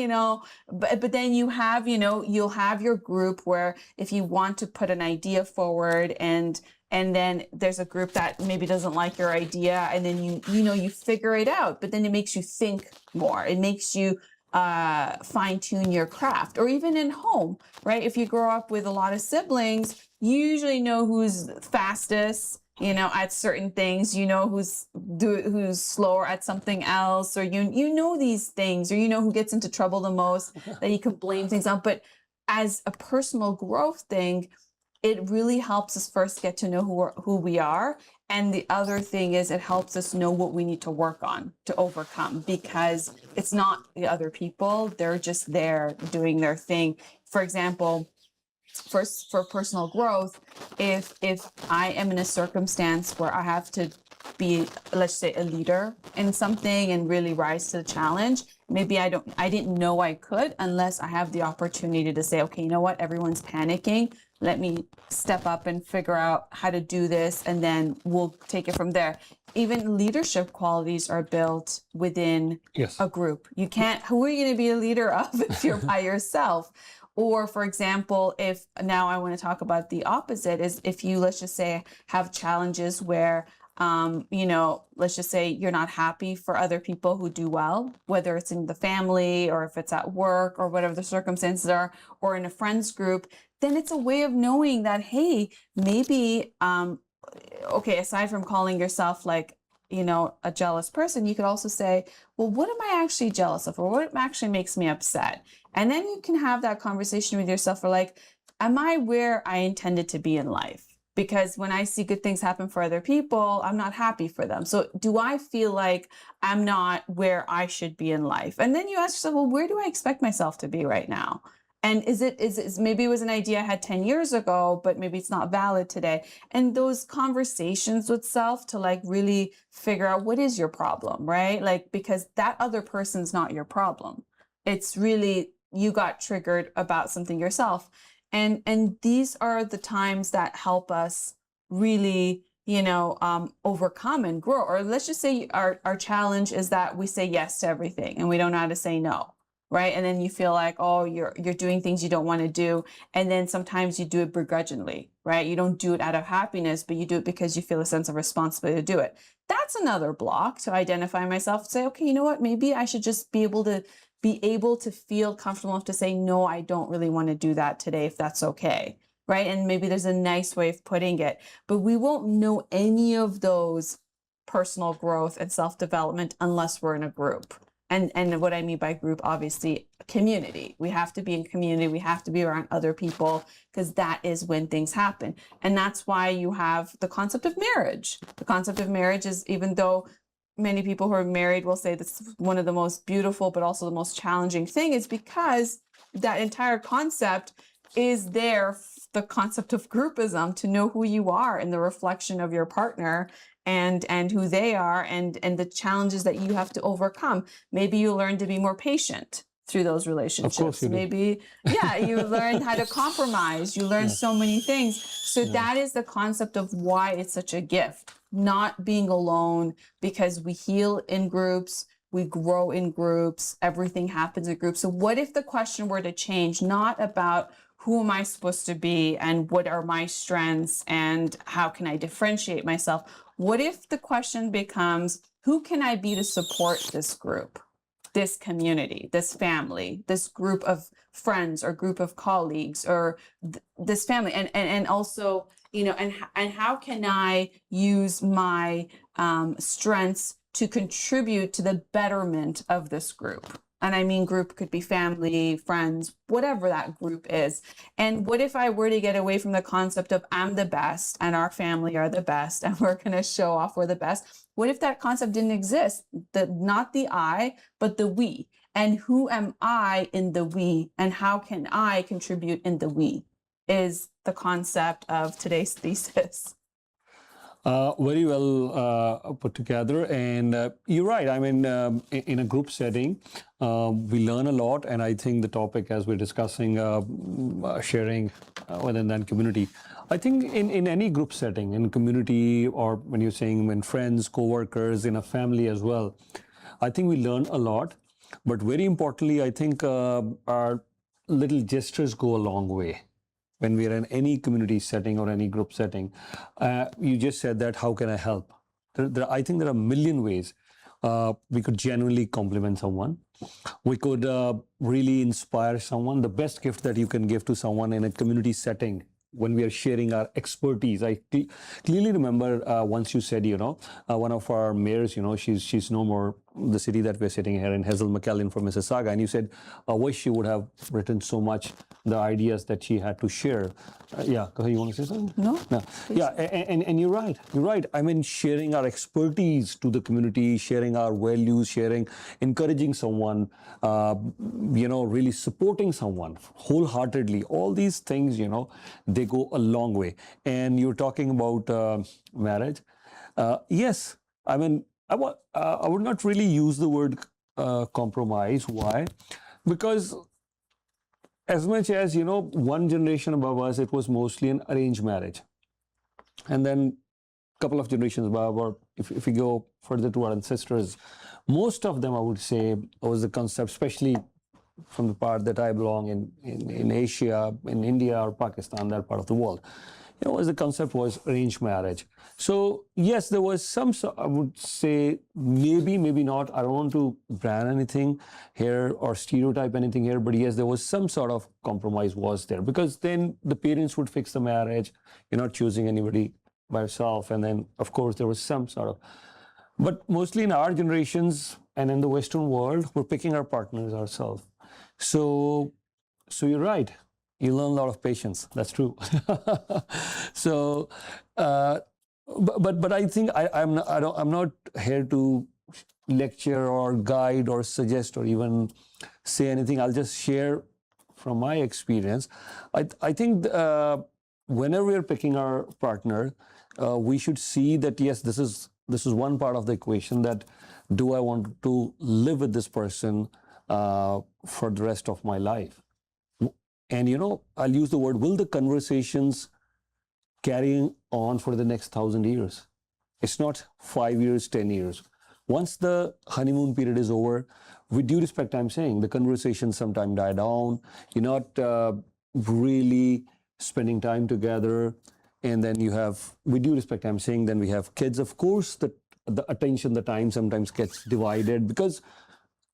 but then you have, you'll have your group where if you want to put an idea forward, and then there's a group that maybe doesn't like your idea, and then you figure it out, but then it makes you think more. It makes you fine tune your craft. Or even in home, right? If you grow up with a lot of siblings, you usually know who's fastest, at certain things, who's slower at something else, or you know these things, or who gets into trouble the most that you can blame things on. But as a personal growth thing, it really helps us first get to know who we are. And the other thing is it helps us know what we need to work on to overcome, because it's not the other people. They're just there doing their thing. For example, for personal growth, if I am in a circumstance where I have to be, let's say, a leader in something and really rise to the challenge, maybe I didn't know I could unless I have the opportunity to say, okay, you know what, everyone's panicking. Let me step up and figure out how to do this, and then we'll take it from there. Even leadership qualities are built within a group. Who are you going to be a leader of if you're by yourself? Or for example, if now I want to talk about the opposite, is if you, let's just say, have challenges where, let's just say you're not happy for other people who do well, whether it's in the family or if it's at work or whatever the circumstances are, or in a friends group, then it's a way of knowing that, hey, maybe, aside from calling yourself like, a jealous person, you could also say, well, what am I actually jealous of? Or what actually makes me upset? And then you can have that conversation with yourself for like, am I where I intended to be in life? Because when I see good things happen for other people, I'm not happy for them. So do I feel like I'm not where I should be in life? And then you ask yourself, well, where do I expect myself to be right now? And is maybe it was an idea I had 10 years ago, but maybe it's not valid today. And those conversations with self to like really figure out what is your problem, right? Like, because that other person's not your problem. It's really, you got triggered about something yourself. And these are the times that help us really, overcome and grow. Or let's just say our challenge is that we say yes to everything and we don't know how to say no. Right. And then you feel like, oh, you're doing things you don't want to do. And then sometimes you do it begrudgingly, right? You don't do it out of happiness, but you do it because you feel a sense of responsibility to do it. That's another block to identify myself and say, okay, you know what? Maybe I should just be able to feel comfortable enough to say, no, I don't really want to do that today, if that's okay. Right. And maybe there's a nice way of putting it, but we won't know any of those personal growth and self-development unless we're in a group. And what I mean by group, obviously, community. We have to be in community. We have to be around other people, because that is when things happen. And that's why you have the concept of marriage. The concept of marriage is, even though many people who are married will say this is one of the most beautiful, but also the most challenging thing, is because that entire concept is there, the concept of groupism, to know who you are in the reflection of your partner and who they are, and the challenges that you have to overcome. Maybe you learn to be more patient, through those Of course relationships. you do. Maybe, yeah, you learn how to compromise. You learn so many things. So that is the concept of why it's such a gift, not being alone, because we heal in groups, we grow in groups, everything happens in groups. So what if the question were to change, not about who am I supposed to be and what are my strengths and how can I differentiate myself? What if the question becomes, who can I be to support this group, this community, this family, this group of friends or group of colleagues, or this family, and also, and how can I use my strengths to contribute to the betterment of this group? And I mean, group could be family, friends, whatever that group is. And what if I were to get away from the concept of I'm the best and our family are the best and we're going to show off we're the best? What if that concept didn't exist? Not the I, but the we. And who am I in the we? And how can I contribute in the we? Is the concept of today's thesis. Very well put together, and you're right. I mean, in a group setting, we learn a lot, and I think the topic, as we're discussing, sharing within that community, I think in any group setting, in community, or when you're saying when friends, co-workers, in a family as well, I think we learn a lot. But very importantly, I think our little gestures go a long way. When we are in any community setting or any group setting, you just said that, how can I help? I think there are a million ways we could genuinely compliment someone. We could really inspire someone. The best gift that you can give to someone in a community setting when we are sharing our expertise. I clearly remember once you said, one of our mayors, she's no more the city that we're sitting here in, Hazel McKellen from Mississauga, and you said, I wish she would have written so much the ideas that she had to share. Yeah, go ahead, you want to say something? No. Yeah, and you're right. You're right. I mean, sharing our expertise to the community, sharing our values, encouraging someone, really supporting someone wholeheartedly. All these things, they go a long way. And you're talking about marriage. Yes, I mean, I would not really use the word compromise. Why? Because as much as, one generation above us, it was mostly an arranged marriage. And then a couple of generations above, or if we go further to our ancestors, most of them, I would say, was the concept, especially from the part that I belong in Asia, in India or Pakistan, that part of the world. As the concept was arranged marriage. So yes, there was some, I would say, maybe not. I don't want to brand anything here or stereotype anything here, but yes, there was some sort of compromise was there, because then the parents would fix the marriage. You're not choosing anybody by yourself. And then, of course, there was some sort of, but mostly in our generations and in the Western world, we're picking our partners ourselves. So you're right. You learn a lot of patience. That's true. So, but I think I'm not here to lecture or guide or suggest or even say anything. I'll just share from my experience. I think whenever we're picking our partner, we should see that yes, this is one part of the equation. That do I want to live with this person for the rest of my life? And I'll use the word, will the conversations carrying on for the next 1,000 years? It's not 5 years, 10 years. Once the honeymoon period is over, with due respect, I'm saying the conversations sometimes die down. You're not really spending time together. And then you have, with due respect, I'm saying, then we have kids. Of course, the attention, the time sometimes gets divided, because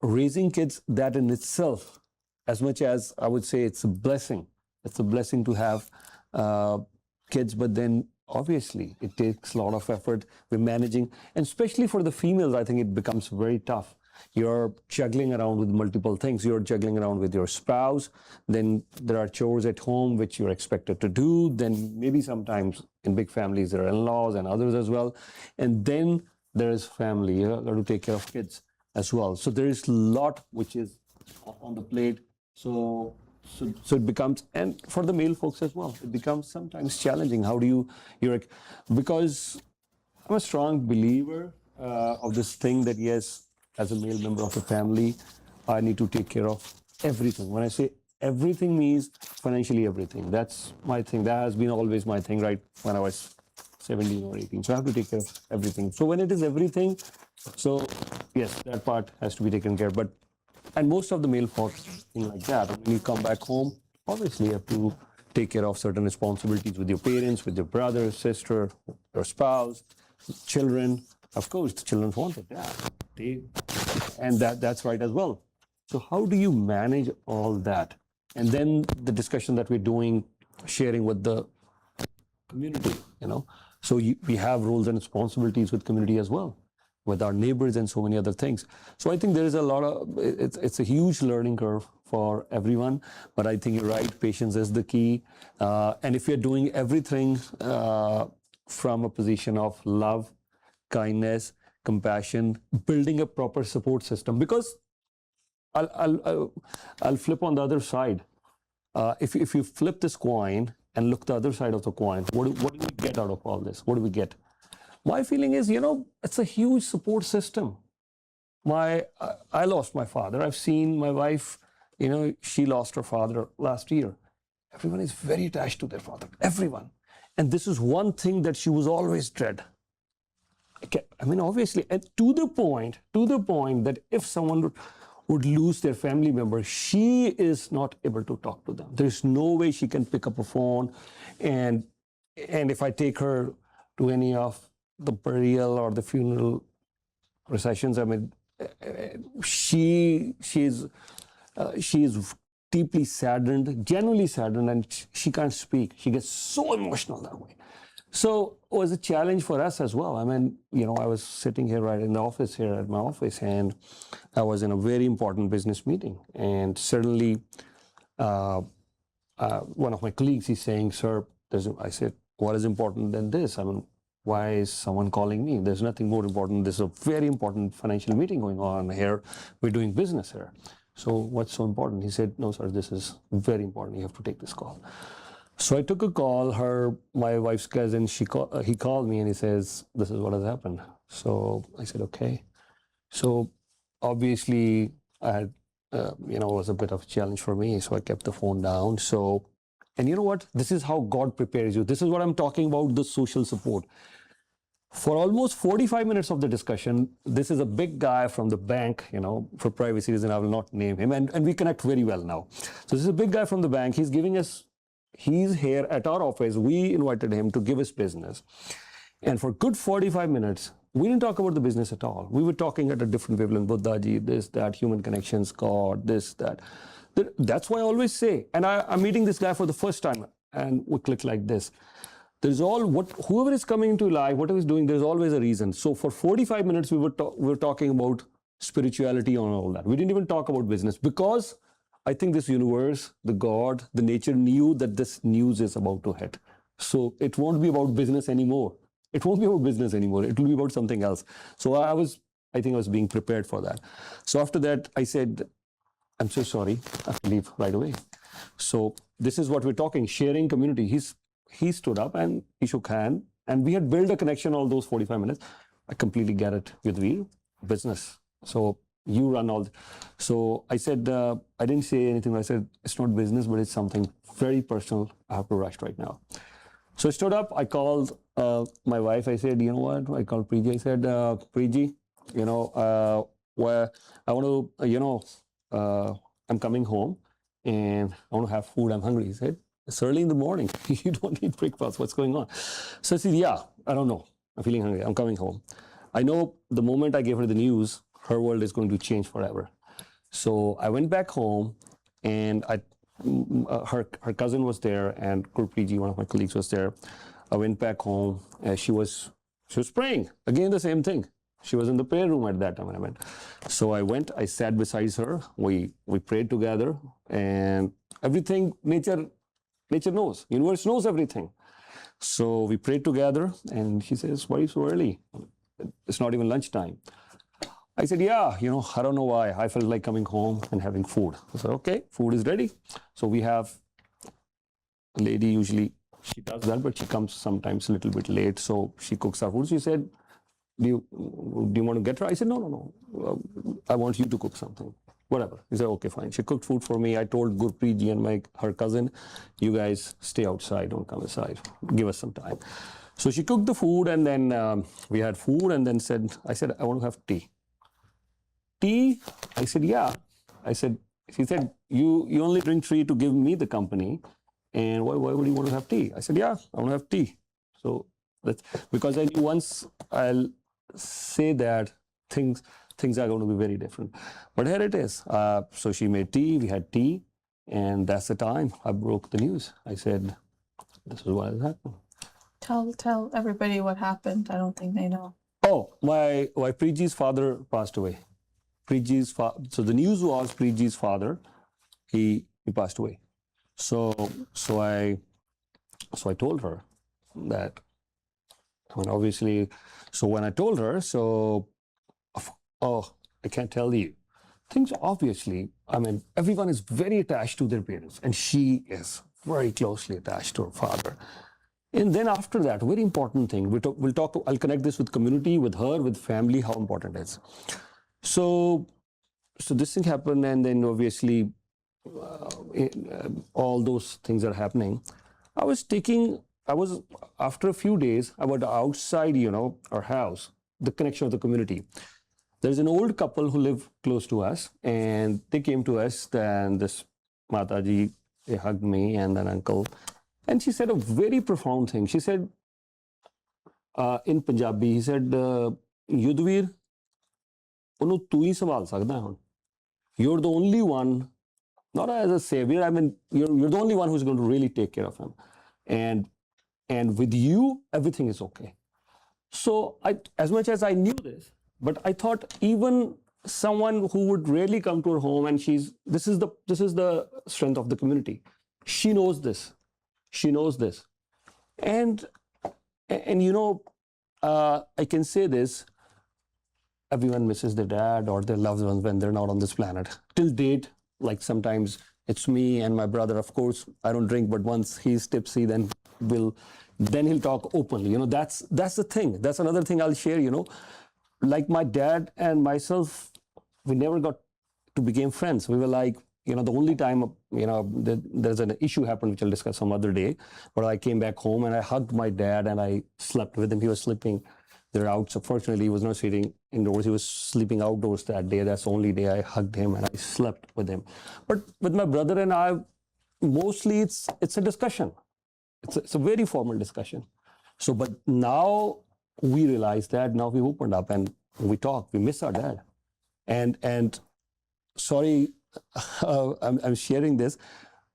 raising kids, that in itself, as much as I would say it's a blessing to have kids, but then obviously it takes a lot of effort. We're managing, and especially for the females, I think it becomes very tough. You're juggling around with multiple things. You're juggling around with your spouse. Then there are chores at home which you're expected to do. Then maybe sometimes in big families there are in-laws and others as well. And then there is family. You got to take care of kids as well. So there is a lot which is on the plate. So it becomes, and for the male folks as well, it becomes sometimes challenging. How do because I'm a strong believer of this thing that yes, as a male member of the family, I need to take care of everything. When I say everything means financially everything. That's my thing. That has been always my thing, right? When I was 17 or 18. So I have to take care of everything. So when it is everything, so yes, that part has to be taken care of. But and most of the male folk think like that. When you come back home, obviously you have to take care of certain responsibilities with your parents, with your brother, sister, your spouse, children. Of course, the children want it. Yeah, and that's right as well. So how do you manage all that? And then the discussion that we're doing, sharing with the community, So we have roles and responsibilities with community as well, with our neighbors and so many other things. So I think there is a lot of, it's a huge learning curve for everyone, but I think you're right, patience is the key. And if you're doing everything from a position of love, kindness, compassion, building a proper support system, because I'll flip on the other side. If you flip this coin and look the other side of the coin, what do we get out of all this? What do we get? My feeling is, it's a huge support system. I lost my father. I've seen my wife, she lost her father last year. Everyone is very attached to their father, everyone. And this is one thing that she was always dread. I mean, obviously, and to the point that if someone would lose their family member, she is not able to talk to them. There's no way she can pick up a phone. And if I take her to any of the burial or the funeral processions, I mean, she is deeply saddened, genuinely saddened, and she can't speak. She gets so emotional that way. So it was a challenge for us as well. I mean, I was sitting here right in the office here at my office, and I was in a very important business meeting. And suddenly, one of my colleagues, he's saying, "Sir," I said, "What is important than this? I mean, why is someone calling me? There's nothing more important. There's a very important financial meeting going on here. We're doing business here. So what's so important?" He said, "No, sir, this is very important. You have to take this call." So I took a call. My wife's cousin, he called me and he says, "This is what has happened." So I said, "Okay." So obviously I had, it was a bit of a challenge for me. So I kept the phone down. And you know what? This is how God prepares you. This is what I'm talking about, the social support. For almost 45 minutes of the discussion, this is a big guy from the bank, for privacy reason, I will not name him. And we connect very well now. So this is a big guy from the bank. He's here at our office. We invited him to give us business. And for good 45 minutes, we didn't talk about the business at all. We were talking at a different wavelength, Buddhaji, this, that, human connections, God, this, that. That's why I always say, and I'm meeting this guy for the first time, and we click like this. Whoever is coming into life, whatever is doing, there's always a reason. So for 45 minutes, we were talking about spirituality and all that. We didn't even talk about business because I think this universe, the God, the nature knew that this news is about to hit. So it won't be about business anymore. It won't be about business anymore. It will be about something else. So I think I was being prepared for that. So after that, I said, "I'm so sorry. I have to leave right away." So this is what we're talking, sharing community. He stood up and he shook hand, and we had built a connection all those 45 minutes. I completely get it with business. So you run all. So I said, I didn't say anything. I said, "It's not business, but it's something very personal. I have to rush right now." So I stood up. I called my wife. I said, "You know what?" I called Preeti. I said, "Preeti, where I want to, I'm coming home and I want to have food. I'm hungry." He said, "It's early in the morning. You don't need breakfast. What's going on?" So I said, "Yeah, I don't know. I'm feeling hungry. I'm coming home." I know the moment I gave her the news, her world is going to change forever. So I went back home, and her cousin was there, and Gurpreet, one of my colleagues, was there. I went back home. She was praying. Again, the same thing. She was in the prayer room at that time when I went. So I went. I sat beside her. We prayed together, and everything nature knows. Universe knows everything. So we prayed together, and she says, "Why are you so early? It's not even lunchtime." I said, "Yeah, I don't know why. I felt like coming home and having food." I said, "Okay, food is ready." So we have a lady, usually she does that, but she comes sometimes a little bit late. So she cooks our food. She said, do you want to get her?" I said, No. I want you to cook something. whatever. He said, okay, fine. She cooked food for me. I told Gurpreet ji and her cousin, you guys stay outside, don't come inside. Give us some time. So she cooked the food, and then we had food, and then I said, I want to have tea. Tea? I said, yeah. She said, you only drink tea to give me the company, and why would you want to have tea? I said, yeah, I want to have tea. So because I knew once I'll say that things are going to be very different. But here it is. So she made tea, we had tea, and that's the time I broke the news. I said, this is what has happened. Tell everybody what happened. I don't think they know. Oh, my Preetji's father passed away. So the news was Preetji's father, he passed away. So I told her that, obviously, so when I told her, I can't tell you. Things obviously, everyone is very attached to their parents, and she is very closely attached to her father. And then after that, very important thing, I'll connect this with community, with her, with family, how important it is. So this thing happened, and then obviously all those things are happening. After a few days, I was outside, our house, the connection of the community. There's an old couple who live close to us, and they came to us, and this Mataji, they hugged me, and then uncle. And she said a very profound thing. She said, in Punjabi, he said, Yudhvir, ਉਹਨੂੰ ਤੂੰ ਹੀ ਸੰਭਾਲ ਸਕਦਾ ਹੁਣ. You're the only one, not as a savior, you're the only one who's going to really take care of him. And with you, everything is okay. So as much as I knew this, but I thought even someone who would rarely come to her home, and this is the strength of the community. She knows this. And I can say this, everyone misses their dad or their loved ones when they're not on this planet. Till date, like sometimes it's me and my brother. Of course, I don't drink, but once he's tipsy, then he'll talk openly. That's the thing. That's another thing I'll share, Like my dad and myself, we never got to become friends. We were like, the only time, there's an issue happened, which I'll discuss some other day, but I came back home and I hugged my dad and I slept with him. He was sleeping there out. So fortunately, he was not sitting indoors. He was sleeping outdoors that day. That's the only day I hugged him and I slept with him. But with my brother and I, mostly it's a discussion. It's a very formal discussion. So, but now we realize that now we've opened up and we talk. We miss our dad. And sorry, I'm sharing this,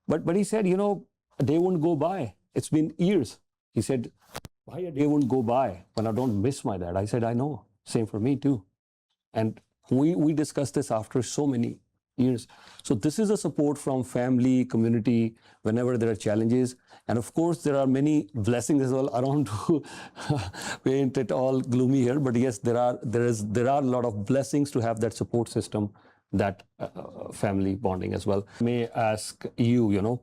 but he said, a day won't go by. It's been years. He said, why a day won't go by when I don't miss my dad? I said, I know. Same for me too. And we discussed this after so many years. So this is a support from family, community, whenever there are challenges. And of course, there are many blessings as well. I don't want to paint it all gloomy here, but yes, there are a lot of blessings to have that support system, that family bonding as well. May I ask you,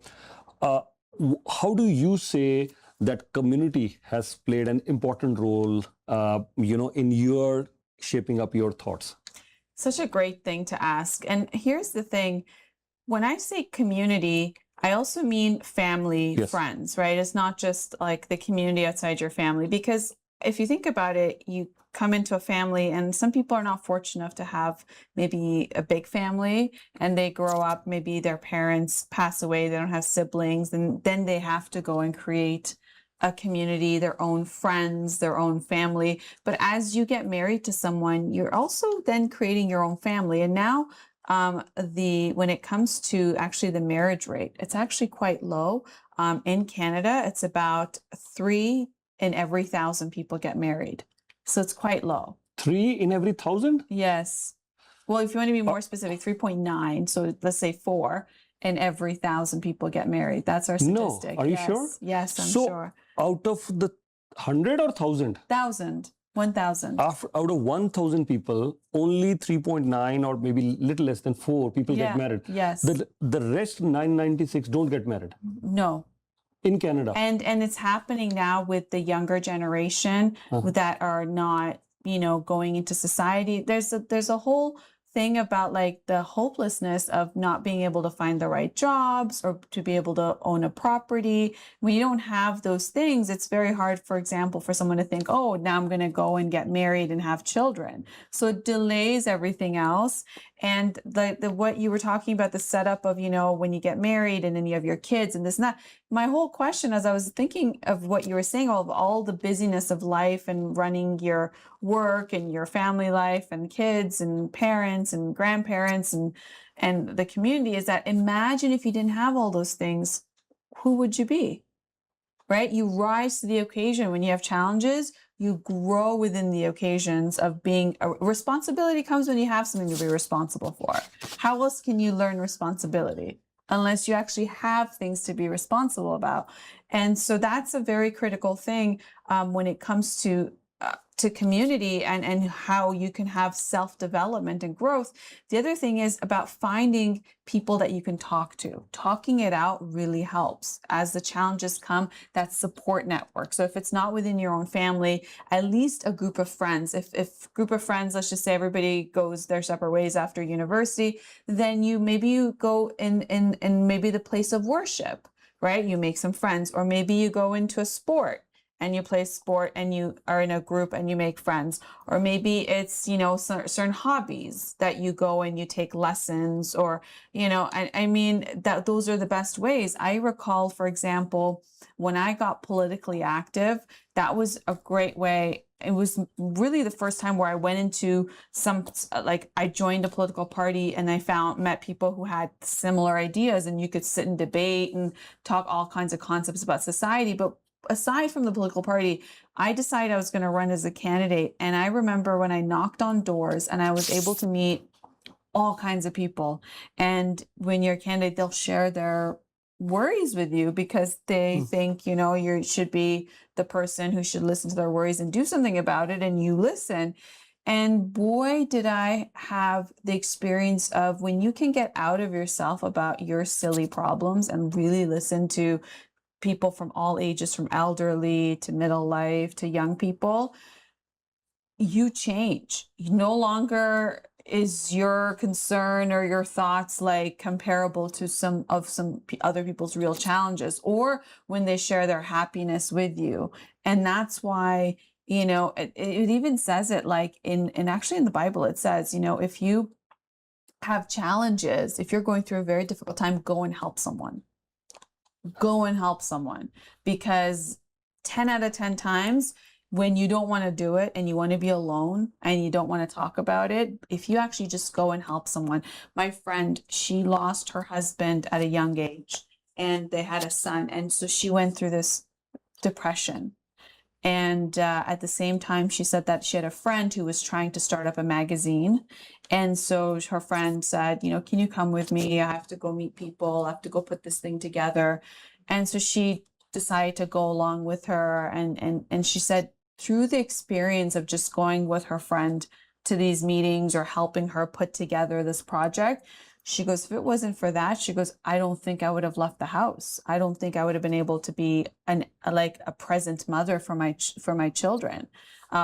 how do you say that community has played an important role, in your shaping up your thoughts? Such a great thing to ask. And here's the thing. When I say community, I also mean family, Yes. friends, right? It's not just like the community outside your family, because if you think about it, you come into a family and some people are not fortunate enough to have maybe a big family, and they grow up, maybe their parents pass away, they don't have siblings, and then they have to go and create a community, their own friends, their own family. But as you get married to someone, you're also then creating your own family. And now when it comes to actually the marriage rate, it's actually quite low. In Canada, it's about 3 in every 1,000 people get married. So it's quite low. 3 in every 1,000? Yes. Well, if you want to be more specific, 3.9. So let's say 4 in every 1,000 people get married. That's our statistic. No, are you Yes. sure? Yes, I'm So sure. out of the 100 or 1,000? 1,000. 1,000. Out of 1,000 people, only 3.9 or maybe little less than 4 people get married. Yes. The rest 996 don't get married No. in Canada. And it's happening now with the younger generation that are not, going into society. There's a whole thing about like the hopelessness of not being able to find the right jobs or to be able to own a property. When you don't have those things, it's very hard, for example, for someone to think, oh, now I'm going to go and get married and have children. So it delays everything else. And the what you were talking about, the setup of, when you get married and then you have your kids and this and that. My whole question, as I was thinking of what you were saying, all the busyness of life and running your work and your family life and kids and parents and grandparents and the community, is that imagine if you didn't have all those things, who would you be? Right? You rise to the occasion when you have challenges. You grow within the occasions of being a responsibility comes when you have something to be responsible for. How else can you learn responsibility unless you actually have things to be responsible about? And so that's a very critical thing when it comes to community and how you can have self-development and growth. The other thing is about finding people that you can talk to. Talking it out really helps. As the challenges come, that support network. So if it's not within your own family, at least a group of friends. If group of friends, let's just say everybody goes their separate ways after university, then maybe you go in maybe the place of worship, right? You make some friends, or maybe you go into a sport and you play sport and you are in a group and you make friends. Or maybe it's, certain hobbies that you go and you take lessons, or, I mean, that those are the best ways. I recall, for example, when I got politically active, that was a great way. It was really the first time where I went into I joined a political party and I met people who had similar ideas, and you could sit and debate and talk all kinds of concepts about society. But aside from the political party, I decided I was going to run as a candidate. And I remember when I knocked on doors and I was able to meet all kinds of people. And when you're a candidate, they'll share their worries with you because they think, you should be the person who should listen to their worries and do something about it. And you listen. And boy, did I have the experience of when you can get out of yourself about your silly problems and really listen to people from all ages, from elderly to middle life to young people, you change. No longer is your concern or your thoughts like comparable to some other people's real challenges, or when they share their happiness with you. And that's why, it even says it like actually in the Bible, it says, if you have challenges, if you're going through a very difficult time, go and help someone. Go and help someone, because 10 out of 10 times when you don't want to do it and you want to be alone and you don't want to talk about it, if you actually just go and help someone. My friend, she lost her husband at a young age and they had a son. And so she went through this depression. And at the same time, she said that she had a friend who was trying to start up a magazine. And so her friend said, can you come with me? I have to go meet people. I have to go put this thing together. And so she decided to go along with her. And she said through the experience of just going with her friend to these meetings or helping her put together this project, she goes, if it wasn't for that, she goes, I don't think I would have left the house. I don't think I would have been able to be a present mother for my children,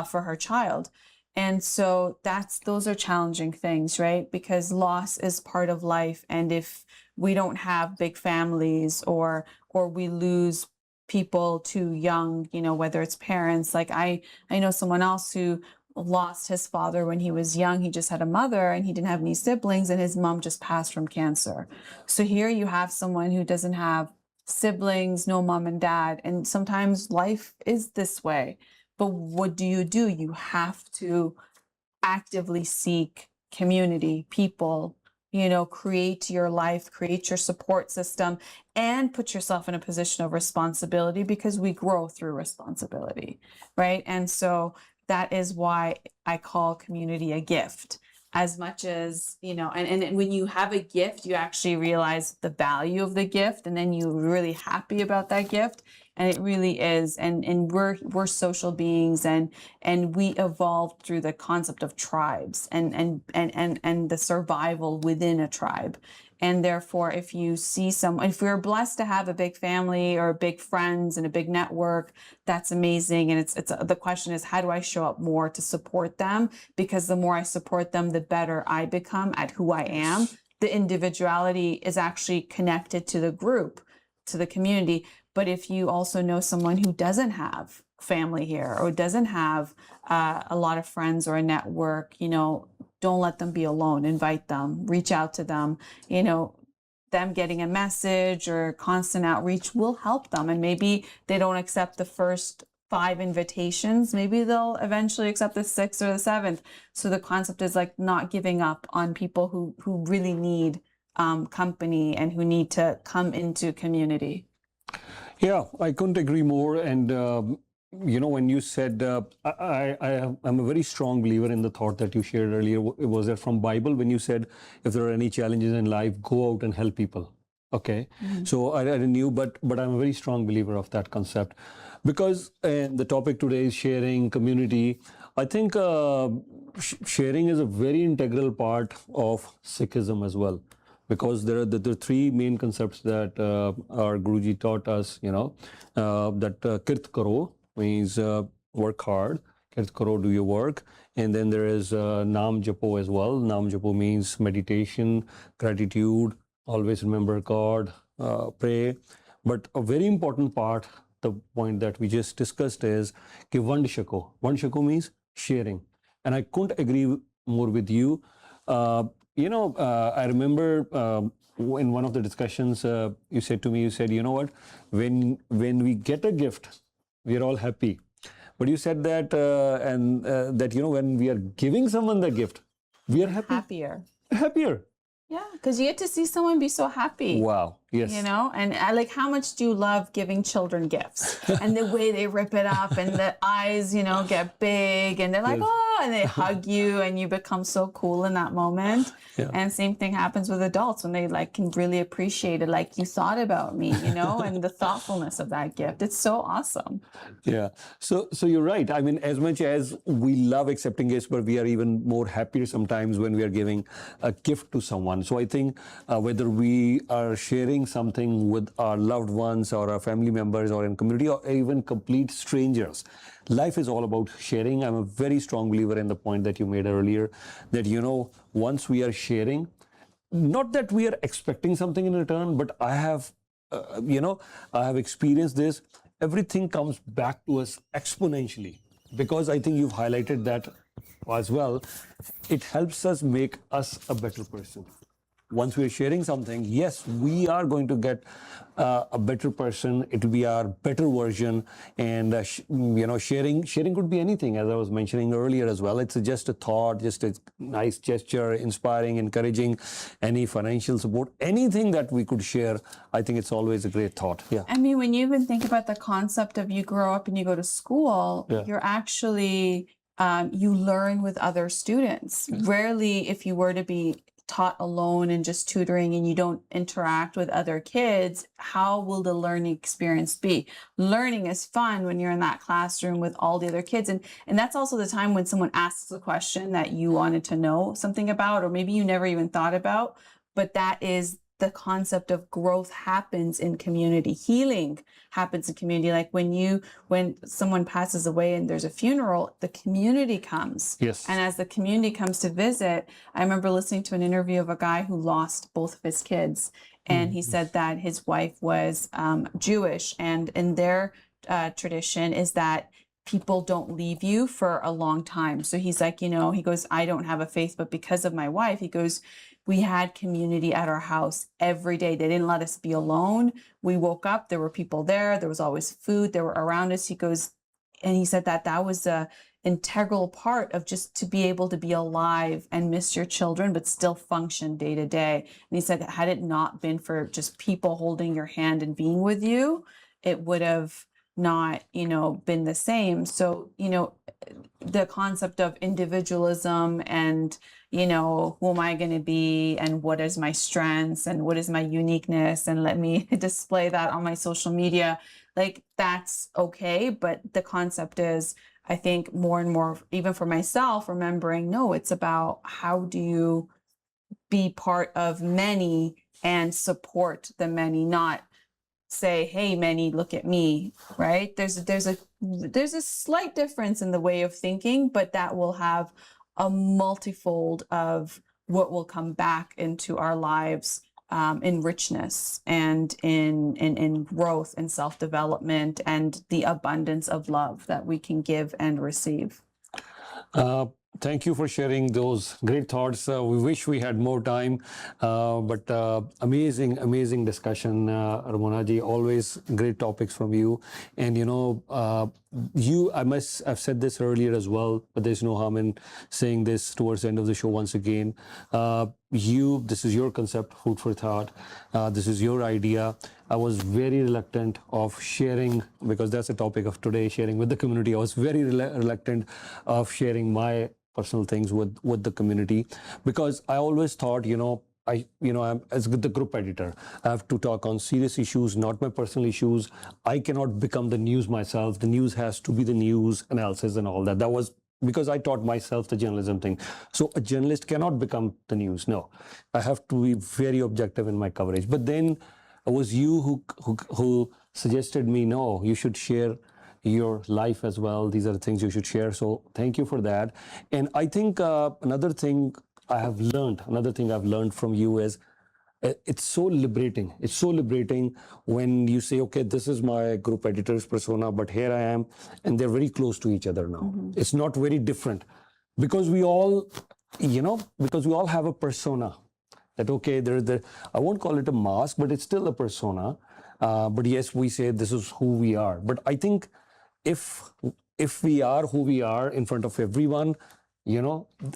for her child. And so those are challenging things, right? Because loss is part of life. And if we don't have big families or we lose people too young, whether it's parents, like I know someone else who lost his father when he was young. He just had a mother and he didn't have any siblings, and his mom just passed from cancer. So here you have someone who doesn't have siblings, no mom and dad. And sometimes life is this way. But what do? You have to actively seek community, people, create your life, create your support system, and put yourself in a position of responsibility, because we grow through responsibility, right? And so that is why I call community a gift. As much as, and when you have a gift, you actually realize the value of the gift, and then you're really happy about that gift. And it really is. And we're social beings, and we evolved through the concept of tribes and the survival within a tribe. And therefore, if you see someone, if you're blessed to have a big family or big friends and a big network, that's amazing. And it's the question is, how do I show up more to support them? Because the more I support them, the better I become at who I am. The individuality is actually connected to the group, to the community. But if you also know someone who doesn't have family here or doesn't have a lot of friends or a network, don't let them be alone. Invite them, reach out to them. Them getting a message or constant outreach will help them. And maybe they don't accept the first 5 invitations. Maybe they'll eventually accept the 6th or the 7th. So the concept is like not giving up on people who really need company and who need to come into community. Yeah, I couldn't agree more. And when you said, I'm a very strong believer in the thought that you shared earlier. Was that from Bible when you said, if there are any challenges in life, go out and help people. Okay, so I knew, but I'm a very strong believer of that concept, because the topic today is sharing, community. I think sharing is a very integral part of Sikhism as well, because there are the 3 main concepts that our Guruji taught us. That kirt karo means work hard. Kirt karo, do your work. And then there is Naam Japo as well. Naam Japo means meditation, gratitude, always remember God, pray. But a very important part, the point that we just discussed, is ki Vand Shako. Vand Shako means sharing. And I couldn't agree more with you. I remember in one of the discussions, you said to me, you know what, when we get a gift, we are all happy. But you said that, when we are giving someone the gift, we are Happier. Happier. Yeah, because you get to see someone be so happy. Wow. Yes. And I like, how much do you love giving children gifts and the way they rip it up and the eyes, get big and they're like, oh, and they hug you and you become so cool in that moment. Yeah. And same thing happens with adults when they can really appreciate it. Like, you thought about me, and the thoughtfulness of that gift. It's so awesome. Yeah. So you're right. I mean, as much as we love accepting gifts, but we are even more happier sometimes when we are giving a gift to someone. So I think whether we are sharing something with our loved ones or our family members or in community or even complete strangers, life is all about sharing. I'm a very strong believer in the point that you made earlier, that once we are sharing, not that we are expecting something in return, but I have experienced this. Everything comes back to us exponentially, because I think you've highlighted that as well. It helps us make us a better person. Once we're sharing something, yes, we are going to get a better person. It will be our better version. And, sharing could be anything, as I was mentioning earlier as well. It's just a thought, just a nice gesture, inspiring, encouraging, any financial support, anything that we could share. I think it's always a great thought. Yeah. I mean, when you even think about the concept of you grow up and you go to school, you're actually, you learn with other students. Rarely, if you were to be taught alone and just tutoring and you don't interact with other kids, how will the learning experience be? Learning is fun when you're in that classroom with all the other kids. And that's also the time when someone asks a question that you wanted to know something about, or maybe you never even thought about, but that is the concept of growth happens in community. Healing happens in community. Like when someone passes away and there's a funeral, the community comes. Yes. And as the community comes to visit, I remember listening to an interview of a guy who lost both of his kids. And he said that his wife was Jewish, and in their tradition is that people don't leave you for a long time. So he's like, he goes, I don't have a faith, but because of my wife, he goes, we had community at our house every day. They didn't let us be alone. We woke up, there were people there. There was always food. They were around us. He goes, and he said that was a integral part of just to be able to be alive and miss your children, but still function day to day. And he said, had it not been for just people holding your hand and being with you, it would have not, been the same. So, the concept of individualism and, who am I going to be and what is my strengths and what is my uniqueness, and let me display that on my social media, like that's okay. But the concept is, I think more and more, even for myself, remembering, no, it's about how do you be part of many and support the many, not say, hey, many, look at me, right? There's a slight difference in the way of thinking, but that will have a multifold of what will come back into our lives in richness and in growth and self-development and the abundance of love that we can give and receive. Thank you for sharing those great thoughts. We wish we had more time, but amazing discussion, Ramona ji. Always great topics from you. And I must have said this earlier as well, but there's no harm in saying this towards the end of the show once again. This is your concept, food for thought. This is your idea. I was very reluctant of sharing, because that's the topic of today, sharing with the community. I was very reluctant of sharing my personal things with the community, because I always thought, I'm as the group editor, I have to talk on serious issues, not my personal issues. I cannot become the news myself. The news has to be the news analysis and all that. That was because I taught myself the journalism thing. So a journalist cannot become the news. No, I have to be very objective in my coverage. But then it was you who suggested me, no, you should share your life as well. These are the things you should share. So thank you for that. And I think another thing I've learned from you is it's so liberating. It's so liberating when you say, okay, this is my group editor's persona, but here I am, and they're very close to each other now. Mm-hmm. It's not very different, because we all have a persona. That okay, I won't call it a mask, but it's still a persona. But yes, we say this is who we are. But I think if we are who we are in front of everyone,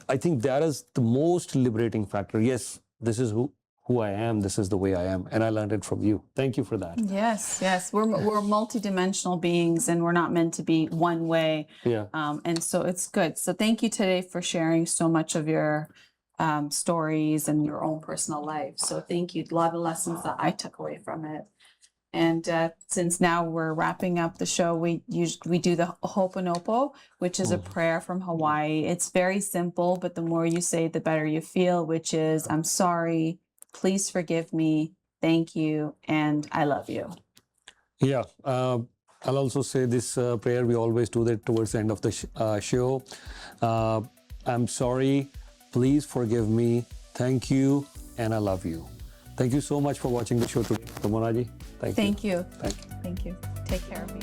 I think that is the most liberating factor. Yes, this is who I am. This is the way I am, and I learned it from you. Thank you for that. Yes, we're multidimensional beings, and we're not meant to be one way. Yeah. And so it's good. So thank you today for sharing so much of your stories and your own personal life. So thank you. A lot of lessons that I took away from it. And since now we're wrapping up the show, we do the Ho'oponopo, which is a prayer from Hawaii. It's very simple, but the more you say, the better you feel, which is, I'm sorry, please forgive me, thank you, and I love you. Yeah. I'll also say this prayer. We always do that towards the end of the show. I'm sorry, please forgive me, thank you, and I love you. Thank you so much for watching the show today, Ramona ji. Thank you. Thank you. Thank you. Take care of me.